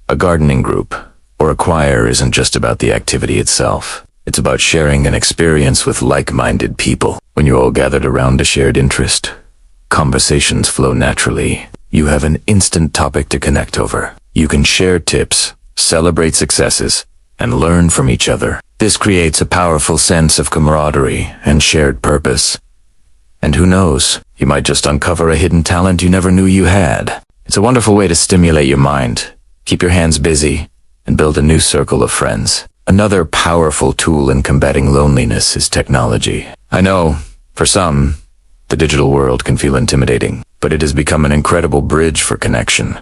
a gardening group, or a choir isn't just about the activity itself. It's about sharing an experience with like-minded people. When you're all gathered around a shared interest, conversations flow naturally. You have an instant topic to connect over. You can share tips, celebrate successes, and learn from each other. This creates a powerful sense of camaraderie and shared purpose. And who knows, you might just uncover a hidden talent you never knew you had. It's a wonderful way to stimulate your mind, keep your hands busy, and build a new circle of friends. Another powerful tool in combating loneliness is technology. I know, for some, the digital world can feel intimidating, but it has become an incredible bridge for connection,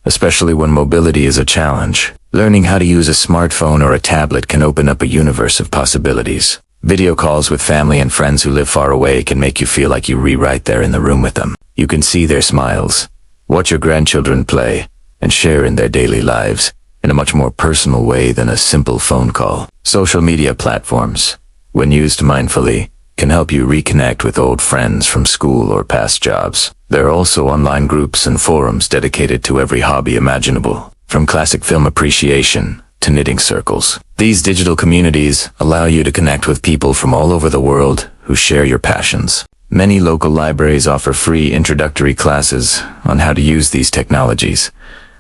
especially when mobility is a challenge. Learning how to use a smartphone or a tablet can open up a universe of possibilities. Video calls with family and friends who live far away can make you feel like you're right there in the room with them. You can see their smiles, watch your grandchildren play, and share in their daily lives in a much more personal way than a simple phone call. Social media platforms, when used mindfully, can help you reconnect with old friends from school or past jobs. There are also online groups and forums dedicated to every hobby imaginable, from classic film appreciation to knitting circles. These digital communities allow you to connect with people from all over the world who share your passions. Many local libraries offer free introductory classes on how to use these technologies,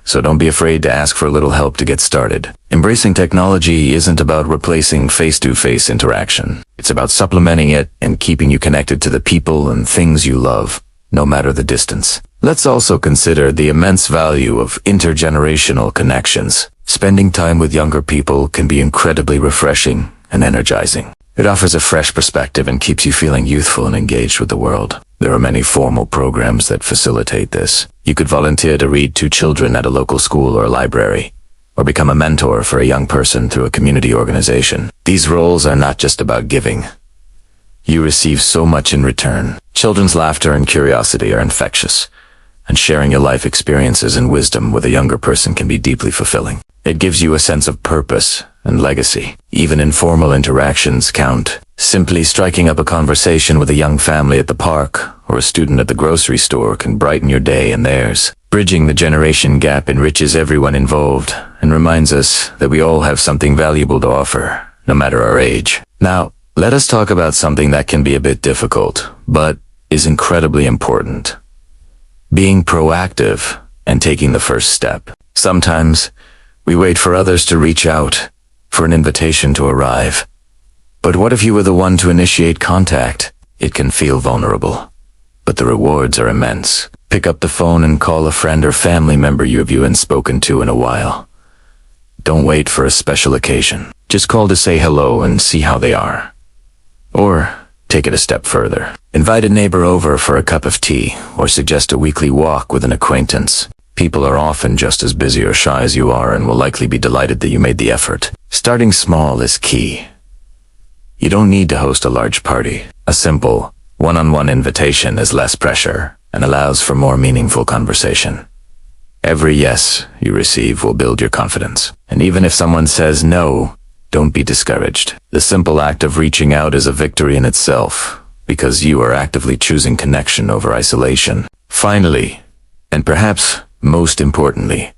so don't be afraid to ask for a little help to get started. Embracing technology isn't about replacing face-to-face interaction. It's about supplementing it and keeping you connected to the people and things you love, no matter the distance. Let's also consider the immense value of intergenerational connections. Spending time with younger people can be incredibly refreshing and energizing. It offers a fresh perspective and keeps you feeling youthful and engaged with the world. There are many formal programs that facilitate this. You could volunteer to read to children at a local school or library, or become a mentor for a young person through a community organization. These roles are not just about giving. You receive so much in return. Children's laughter and curiosity are infectious, and sharing your life experiences and wisdom with a younger person can be deeply fulfilling. It gives you a sense of purpose and legacy. Even informal interactions count. Simply striking up a conversation with a young family at the park or a student at the grocery store can brighten your day and theirs. Bridging the generation gap enriches everyone involved and reminds us that we all have something valuable to offer, no matter our age. Now, let us talk about something that can be a bit difficult, but is incredibly important. Being proactive and taking the first step. Sometimes, we wait for others to reach out, for an invitation to arrive. But what if you were the one to initiate contact? It can feel vulnerable, but the rewards are immense. Pick up the phone and call a friend or family member you haven't spoken to in a while. Don't wait for a special occasion. Just call to say hello and see how they are. Or take it a step further. Invite a neighbor over for a cup of tea, or suggest a weekly walk with an acquaintance. People are often just as busy or shy as you are and will likely be delighted that you made the effort. Starting small is key. You don't need to host a large party. A simple, one-on-one invitation is less pressure and allows for more meaningful conversation. Every yes you receive will build your confidence. And even if someone says no, don't be discouraged. The simple act of reaching out is a victory in itself, because you are actively choosing connection over isolation. Finally, and perhaps most importantly,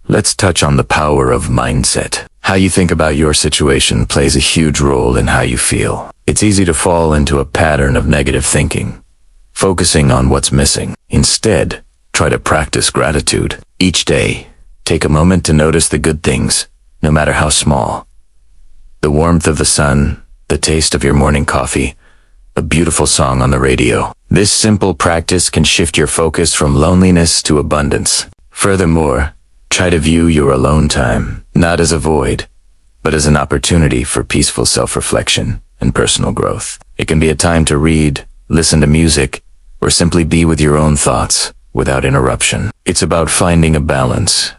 let's touch on the power of mindset. How you think about your situation plays a huge role in how you feel. It's easy to fall into a pattern of negative thinking, focusing on what's missing. Instead, try to practice gratitude. Each day, take a moment to notice the good things, no matter how small. The warmth of the sun, the taste of your morning coffee, a beautiful song on the radio. This simple practice can shift your focus from loneliness to abundance. Furthermore, try to view your alone time, not as a void, but as an opportunity for peaceful self-reflection and personal growth. It can be a time to read, listen to music, or simply be with your own thoughts without interruption. It's about finding a balance.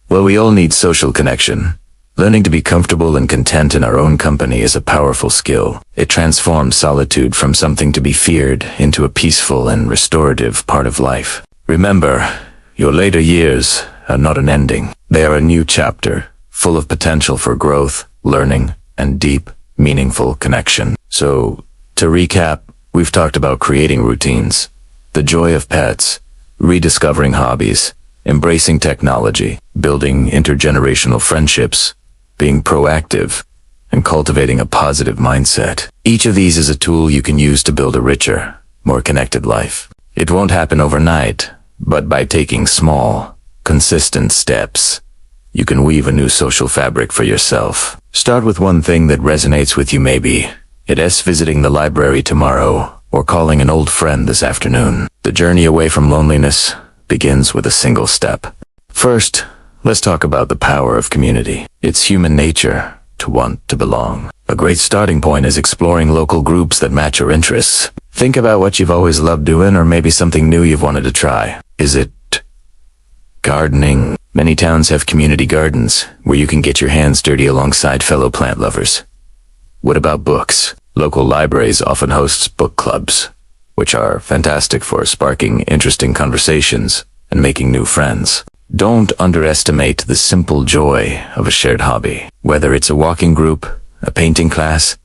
While we all need social connection, learning to be comfortable and content in our own company is a powerful skill. It transforms solitude from something to be feared into a peaceful and restorative part of life. Remember, your later years are not an ending. They are a new chapter, full of potential for growth, learning, and deep, meaningful connection. So, to recap, we've talked about creating routines, the joy of pets, rediscovering hobbies, embracing technology, building intergenerational friendships, being proactive, and cultivating a positive mindset. Each of these is a tool you can use to build a richer, more connected life. It won't happen overnight, but by taking small, consistent steps, you can weave a new social fabric for yourself. Start with one thing that resonates with you. Maybe it's visiting the library tomorrow or calling an old friend this afternoon. The journey away from loneliness begins with a single step. First, let's talk about the power of community. It's human nature to want to belong. A great starting point is exploring local groups that match your interests. Think about what you've always loved doing, or maybe something new you've wanted to try. Is it gardening? Many towns have community gardens where you can get your hands dirty alongside fellow plant lovers. What about books? Local libraries often host book clubs, which are fantastic for sparking interesting conversations and making new friends. Don't underestimate the simple joy of a shared hobby. Whether it's a walking group, a painting class,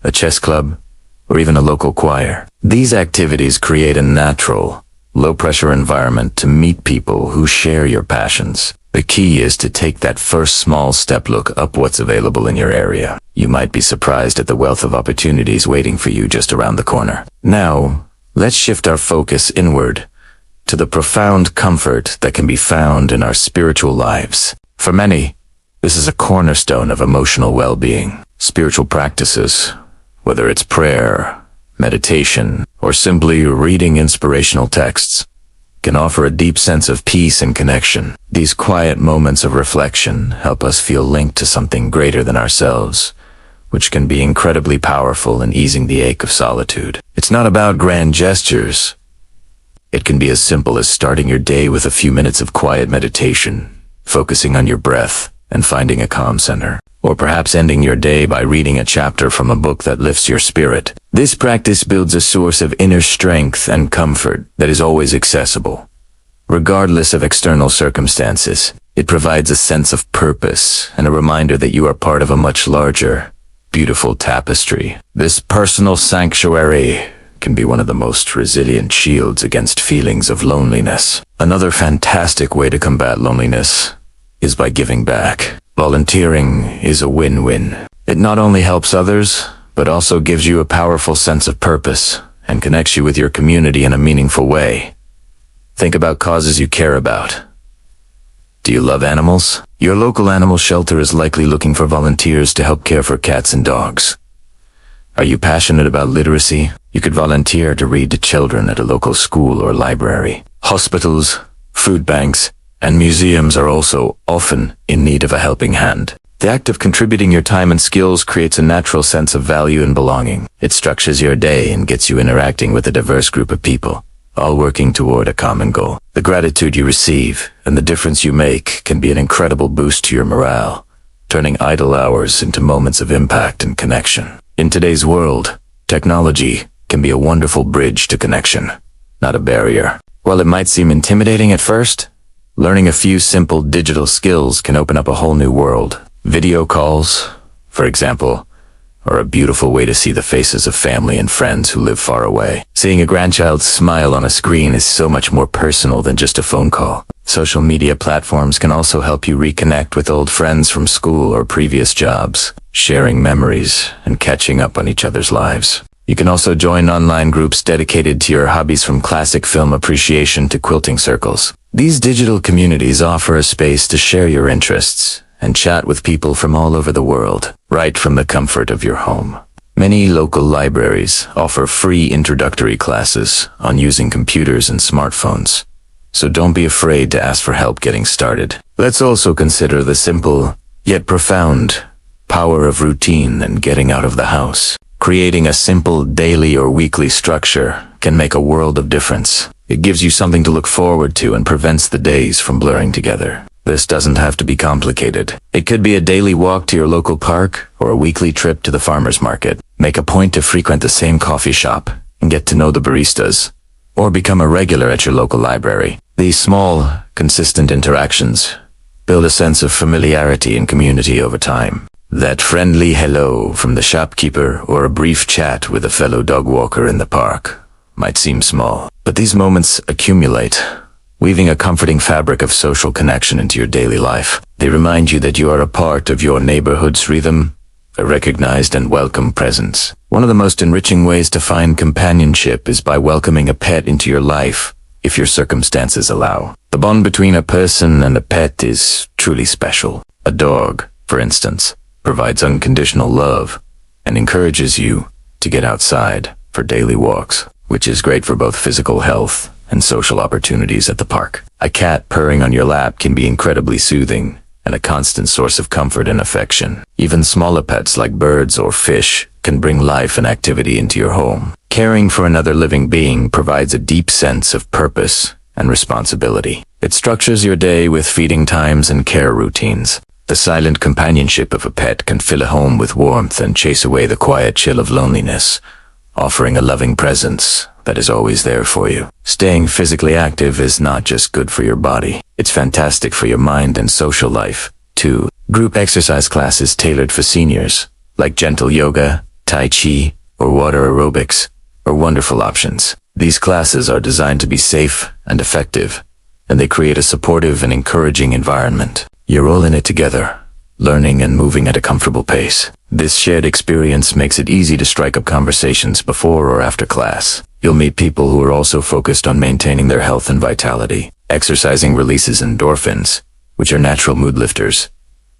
a chess club, or even a local choir. These activities create a natural, low-pressure environment to meet people who share your passions. The key is to take that first small step. Look up what's available in your area. You might be surprised at the wealth of opportunities waiting for you just around the corner. Now, let's shift our focus inward to the profound comfort that can be found in our spiritual lives. For many, this is a cornerstone of emotional well-being. Spiritual practices, whether it's prayer, meditation, or simply reading inspirational texts, can offer a deep sense of peace and connection. These quiet moments of reflection help us feel linked to something greater than ourselves, which can be incredibly powerful in easing the ache of solitude. It's not about grand gestures. It can be as simple as starting your day with a few minutes of quiet meditation, focusing on your breath and finding a calm center. Or perhaps ending your day by reading a chapter from a book that lifts your spirit. This practice builds a source of inner strength and comfort that is always accessible. Regardless of external circumstances, it provides a sense of purpose and a reminder that you are part of a much larger, beautiful tapestry. This personal sanctuary can be one of the most resilient shields against feelings of loneliness. Another fantastic way to combat loneliness is by giving back. Volunteering is a win-win. It not only helps others, but also gives you a powerful sense of purpose and connects you with your community in a meaningful way. Think about causes you care about. Do you love animals? Your local animal shelter is likely looking for volunteers to help care for cats and dogs. Are you passionate about literacy? You could volunteer to read to children at a local school or library. Hospitals, food banks, and museums are also often in need of a helping hand. The act of contributing your time and skills creates a natural sense of value and belonging. It structures your day and gets you interacting with a diverse group of people, all working toward a common goal. The gratitude you receive and the difference you make can be an incredible boost to your morale, turning idle hours into moments of impact and connection. In today's world, technology can be a wonderful bridge to connection, not a barrier. While it might seem intimidating at first, learning a few simple digital skills can open up a whole new world. Video calls, for example, are a beautiful way to see the faces of family and friends who live far away. Seeing a grandchild's smile on a screen is so much more personal than just a phone call. Social media platforms can also help you reconnect with old friends from school or previous jobs, sharing memories and catching up on each other's lives. You can also join online groups dedicated to your hobbies, from classic film appreciation to quilting circles. These digital communities offer a space to share your interests and chat with people from all over the world, right from the comfort of your home. Many local libraries offer free introductory classes on using computers and smartphones, so don't be afraid to ask for help getting started. Let's also consider the simple, yet profound, power of routine and getting out of the house. Creating a simple daily or weekly structure can make a world of difference. It gives you something to look forward to and prevents the days from blurring together. This doesn't have to be complicated. It could be a daily walk to your local park or a weekly trip to the farmer's market. Make a point to frequent the same coffee shop and get to know the baristas, or become a regular at your local library. These small, consistent interactions build a sense of familiarity and community over time. That friendly hello from the shopkeeper or a brief chat with a fellow dog walker in the park might seem small, but these moments accumulate, weaving a comforting fabric of social connection into your daily life. They remind you that you are a part of your neighborhood's rhythm, a recognized and welcome presence. One of the most enriching ways to find companionship is by welcoming a pet into your life, if your circumstances allow. The bond between a person and a pet is truly special. A dog, for instance, provides unconditional love and encourages you to get outside for daily walks, which is great for both physical health and social opportunities at the park. A cat purring on your lap can be incredibly soothing and a constant source of comfort and affection. Even smaller pets like birds or fish can bring life and activity into your home. Caring for another living being provides a deep sense of purpose and responsibility. It structures your day with feeding times and care routines. The silent companionship of a pet can fill a home with warmth and chase away the quiet chill of loneliness, offering a loving presence that is always there for you. Staying physically active is not just good for your body, it's fantastic for your mind and social life, too. Group exercise classes tailored for seniors, like gentle yoga, tai chi, or water aerobics, are wonderful options. These classes are designed to be safe and effective, and they create a supportive and encouraging environment. You're all in it together, learning and moving at a comfortable pace. This shared experience makes it easy to strike up conversations before or after class. You'll meet people who are also focused on maintaining their health and vitality. Exercising releases endorphins, which are natural mood lifters,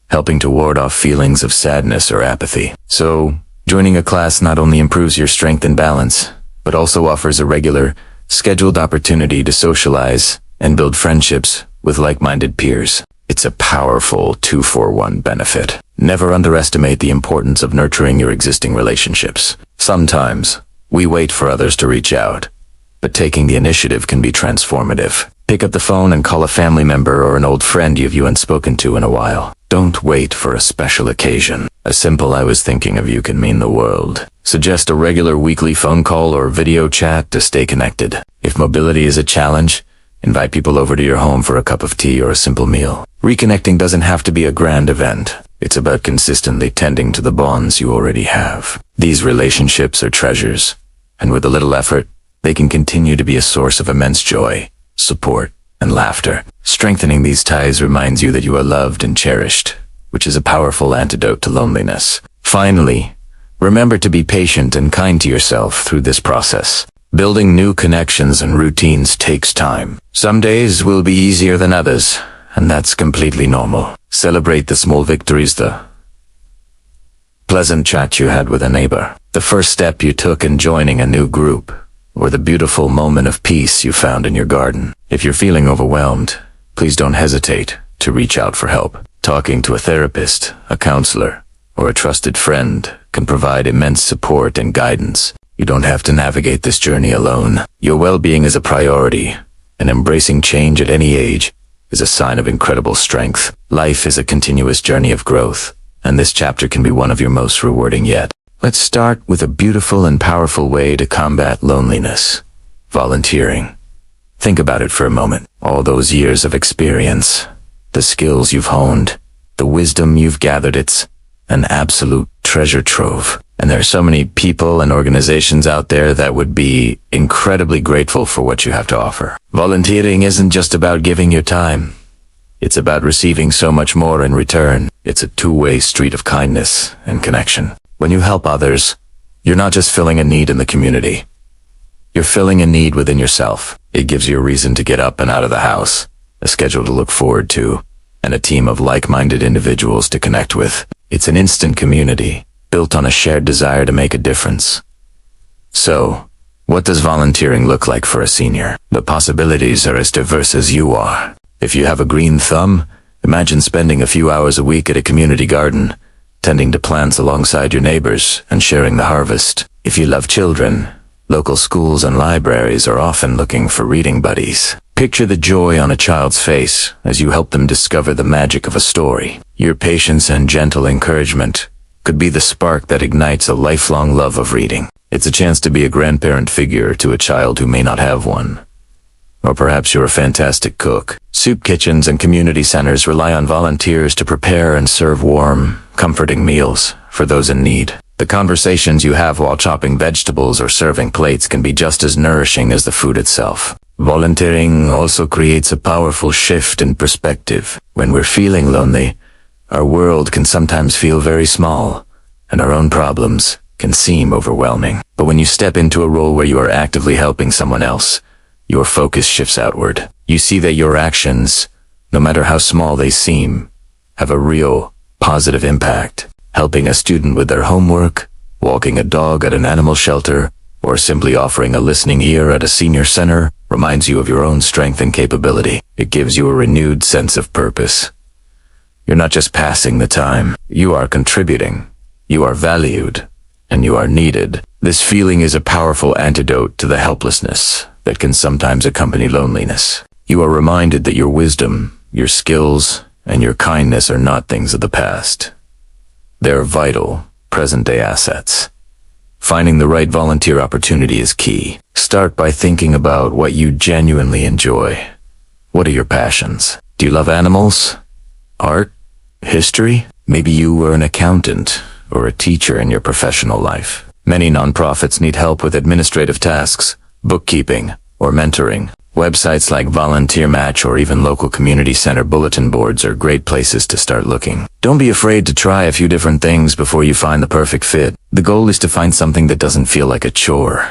helping to ward off feelings of sadness or apathy. So, joining a class not only improves your strength and balance, but also offers a regular, scheduled opportunity to socialize and build friendships with like-minded peers. It's a powerful 2-for-1 benefit. Never underestimate the importance of nurturing your existing relationships. Sometimes, we wait for others to reach out, but taking the initiative can be transformative. Pick up the phone and call a family member or an old friend you haven't spoken to in a while. Don't wait for a special occasion. A simple "I was thinking of you" can mean the world. Suggest a regular weekly phone call or video chat to stay connected. If mobility is a challenge, invite people over to your home for a cup of tea or a simple meal. Reconnecting doesn't have to be a grand event. It's about consistently tending to the bonds you already have. These relationships are treasures, and with a little effort, they can continue to be a source of immense joy, support, and laughter. Strengthening these ties reminds you that you are loved and cherished, which is a powerful antidote to loneliness. Finally, remember to be patient and kind to yourself through this process. Building new connections and routines takes time. Some days will be easier than others, and that's completely normal. Celebrate the small victories, the pleasant chat you had with a neighbor, the first step you took in joining a new group, or the beautiful moment of peace you found in your garden. If you're feeling overwhelmed, please don't hesitate to reach out for help. Talking to a therapist, a counselor, or a trusted friend can provide immense support and guidance. You don't have to navigate this journey alone. Your well-being is a priority, and embracing change at any age is a sign of incredible strength. Life is a continuous journey of growth, and this chapter can be one of your most rewarding yet. Let's start with a beautiful and powerful way to combat loneliness: volunteering. Think about it for a moment. All those years of experience, the skills you've honed, the wisdom you've gathered, it's an absolute treasure trove. And there are so many people and organizations out there that would be incredibly grateful for what you have to offer. Volunteering isn't just about giving your time. It's about receiving so much more in return. It's a two-way street of kindness and connection. When you help others, you're not just filling a need in the community. You're filling a need within yourself. It gives you a reason to get up and out of the house, a schedule to look forward to, and a team of like-minded individuals to connect with. It's an instant community, built on a shared desire to make a difference. So, what does volunteering look like for a senior? The possibilities are as diverse as you are. If you have a green thumb, imagine spending a few hours a week at a community garden, tending to plants alongside your neighbors and sharing the harvest. If you love children, local schools and libraries are often looking for reading buddies. Picture the joy on a child's face as you help them discover the magic of a story. Your patience and gentle encouragement could be the spark that ignites a lifelong love of reading. It's a chance to be a grandparent figure to a child who may not have one. Or perhaps you're a fantastic cook. Soup kitchens and community centers rely on volunteers to prepare and serve warm, comforting meals for those in need. The conversations you have while chopping vegetables or serving plates can be just as nourishing as the food itself. Volunteering also creates a powerful shift in perspective. When we're feeling lonely, our world can sometimes feel very small, and our own problems can seem overwhelming. But when you step into a role where you are actively helping someone else, your focus shifts outward. You see that your actions, no matter how small they seem, have a real, positive impact. Helping a student with their homework, walking a dog at an animal shelter, or simply offering a listening ear at a senior center reminds you of your own strength and capability. It gives you a renewed sense of purpose. You're not just passing the time. You are contributing. You are valued. And you are needed. This feeling is a powerful antidote to the helplessness that can sometimes accompany loneliness. You are reminded that your wisdom, your skills, and your kindness are not things of the past. They are vital, present-day assets. Finding the right volunteer opportunity is key. Start by thinking about what you genuinely enjoy. What are your passions? Do you love animals? Art? History? Maybe you were an accountant or a teacher in your professional life. Many nonprofits need help with administrative tasks, bookkeeping, or mentoring. Websites like Volunteer Match or even local community center bulletin boards are great places to start looking. Don't be afraid to try a few different things before you find the perfect fit. The goal is to find something that doesn't feel like a chore,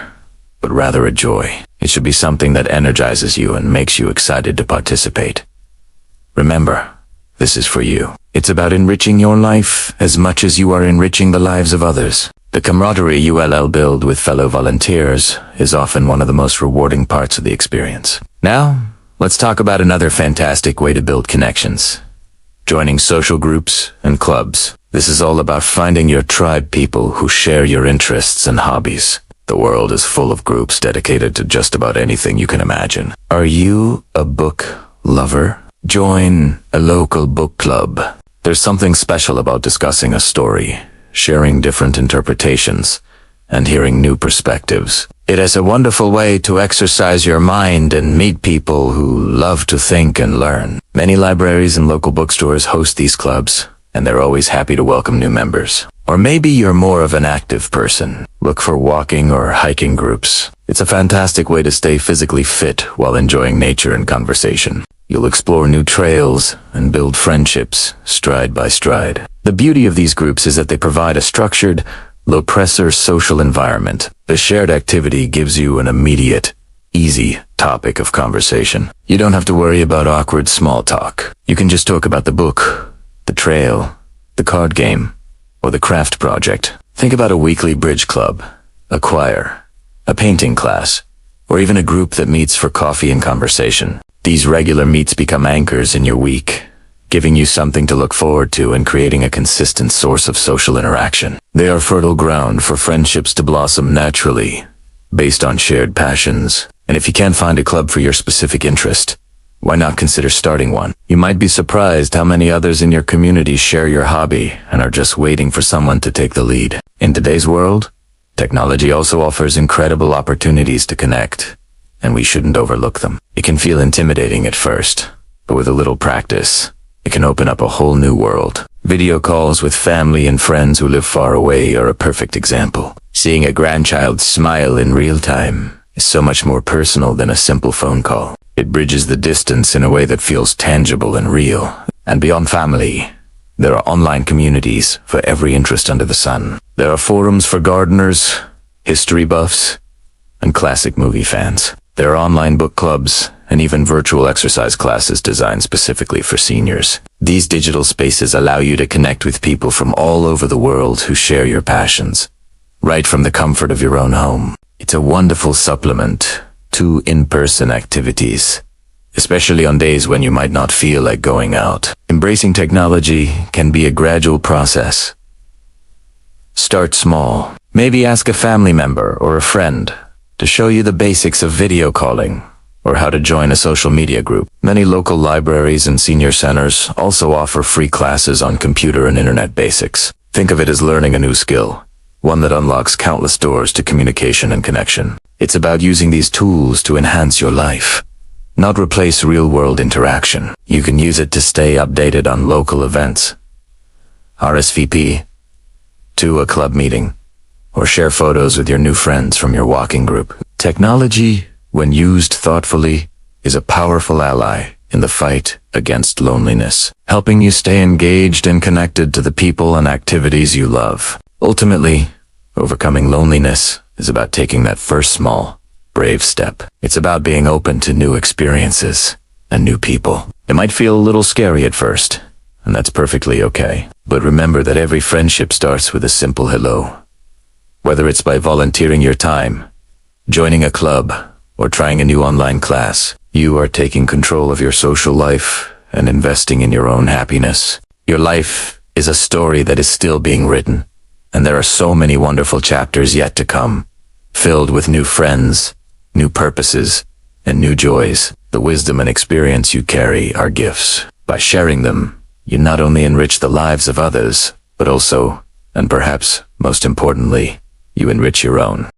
but rather a joy. It should be something that energizes you and makes you excited to participate. Remember, this is for you. It's about enriching your life as much as you are enriching the lives of others. The camaraderie you build with fellow volunteers is often one of the most rewarding parts of the experience. Now, let's talk about another fantastic way to build connections. Joining social groups and clubs. This is all about finding your tribe people who share your interests and hobbies. The world is full of groups dedicated to just about anything you can imagine. Are you a book lover? Join a local book club. There's something special about discussing a story, sharing different interpretations, and hearing new perspectives. It is a wonderful way to exercise your mind and meet people who love to think and learn. Many libraries and local bookstores host these clubs, and they're always happy to welcome new members. Or maybe you're more of an active person. Look for walking or hiking groups. It's a fantastic way to stay physically fit while enjoying nature and conversation. You'll explore new trails and build friendships, stride by stride. The beauty of these groups is that they provide a structured, low-pressure social environment. The shared activity gives you an immediate, easy topic of conversation. You don't have to worry about awkward small talk. You can just talk about the book, the trail, the card game, or the craft project. Think about a weekly bridge club, a choir, a painting class, or even a group that meets for coffee and conversation. These regular meets become anchors in your week, giving you something to look forward to and creating a consistent source of social interaction. They are fertile ground for friendships to blossom naturally, based on shared passions. And if you can't find a club for your specific interest, why not consider starting one? You might be surprised how many others in your community share your hobby and are just waiting for someone to take the lead. In today's world, technology also offers incredible opportunities to connect, and we shouldn't overlook them. It can feel intimidating at first, but with a little practice, it can open up a whole new world. Video calls with family and friends who live far away are a perfect example. Seeing a grandchild smile in real time is so much more personal than a simple phone call. It bridges the distance in a way that feels tangible and real. And beyond family, there are online communities for every interest under the sun. There are forums for gardeners, history buffs, and classic movie fans. There are online book clubs and even virtual exercise classes designed specifically for seniors. These digital spaces allow you to connect with people from all over the world who share your passions, right from the comfort of your own home. It's a wonderful supplement to in-person activities, especially on days when you might not feel like going out. Embracing technology can be a gradual process. Start small. Maybe ask a family member or a friend to show you the basics of video calling or how to join a social media group. Many local libraries and senior centers also offer free classes on computer and internet basics. Think of it as learning a new skill, one that unlocks countless doors to communication and connection. It's about using these tools to enhance your life, not replace real-world interaction. You can use it to stay updated on local events, RSVP to a club meeting, or share photos with your new friends from your walking group. Technology, when used thoughtfully, is a powerful ally in the fight against loneliness, helping you stay engaged and connected to the people and activities you love. Ultimately, overcoming loneliness is about taking that first small, brave step. It's about being open to new experiences and new people. It might feel a little scary at first, and that's perfectly okay. But remember that every friendship starts with a simple hello. Whether it's by volunteering your time, joining a club, or trying a new online class, you are taking control of your social life and investing in your own happiness. Your life is a story that is still being written, and there are so many wonderful chapters yet to come, filled with new friends, new purposes, and new joys. The wisdom and experience you carry are gifts. By sharing them, you not only enrich the lives of others, but also, and perhaps most importantly, you enrich your own.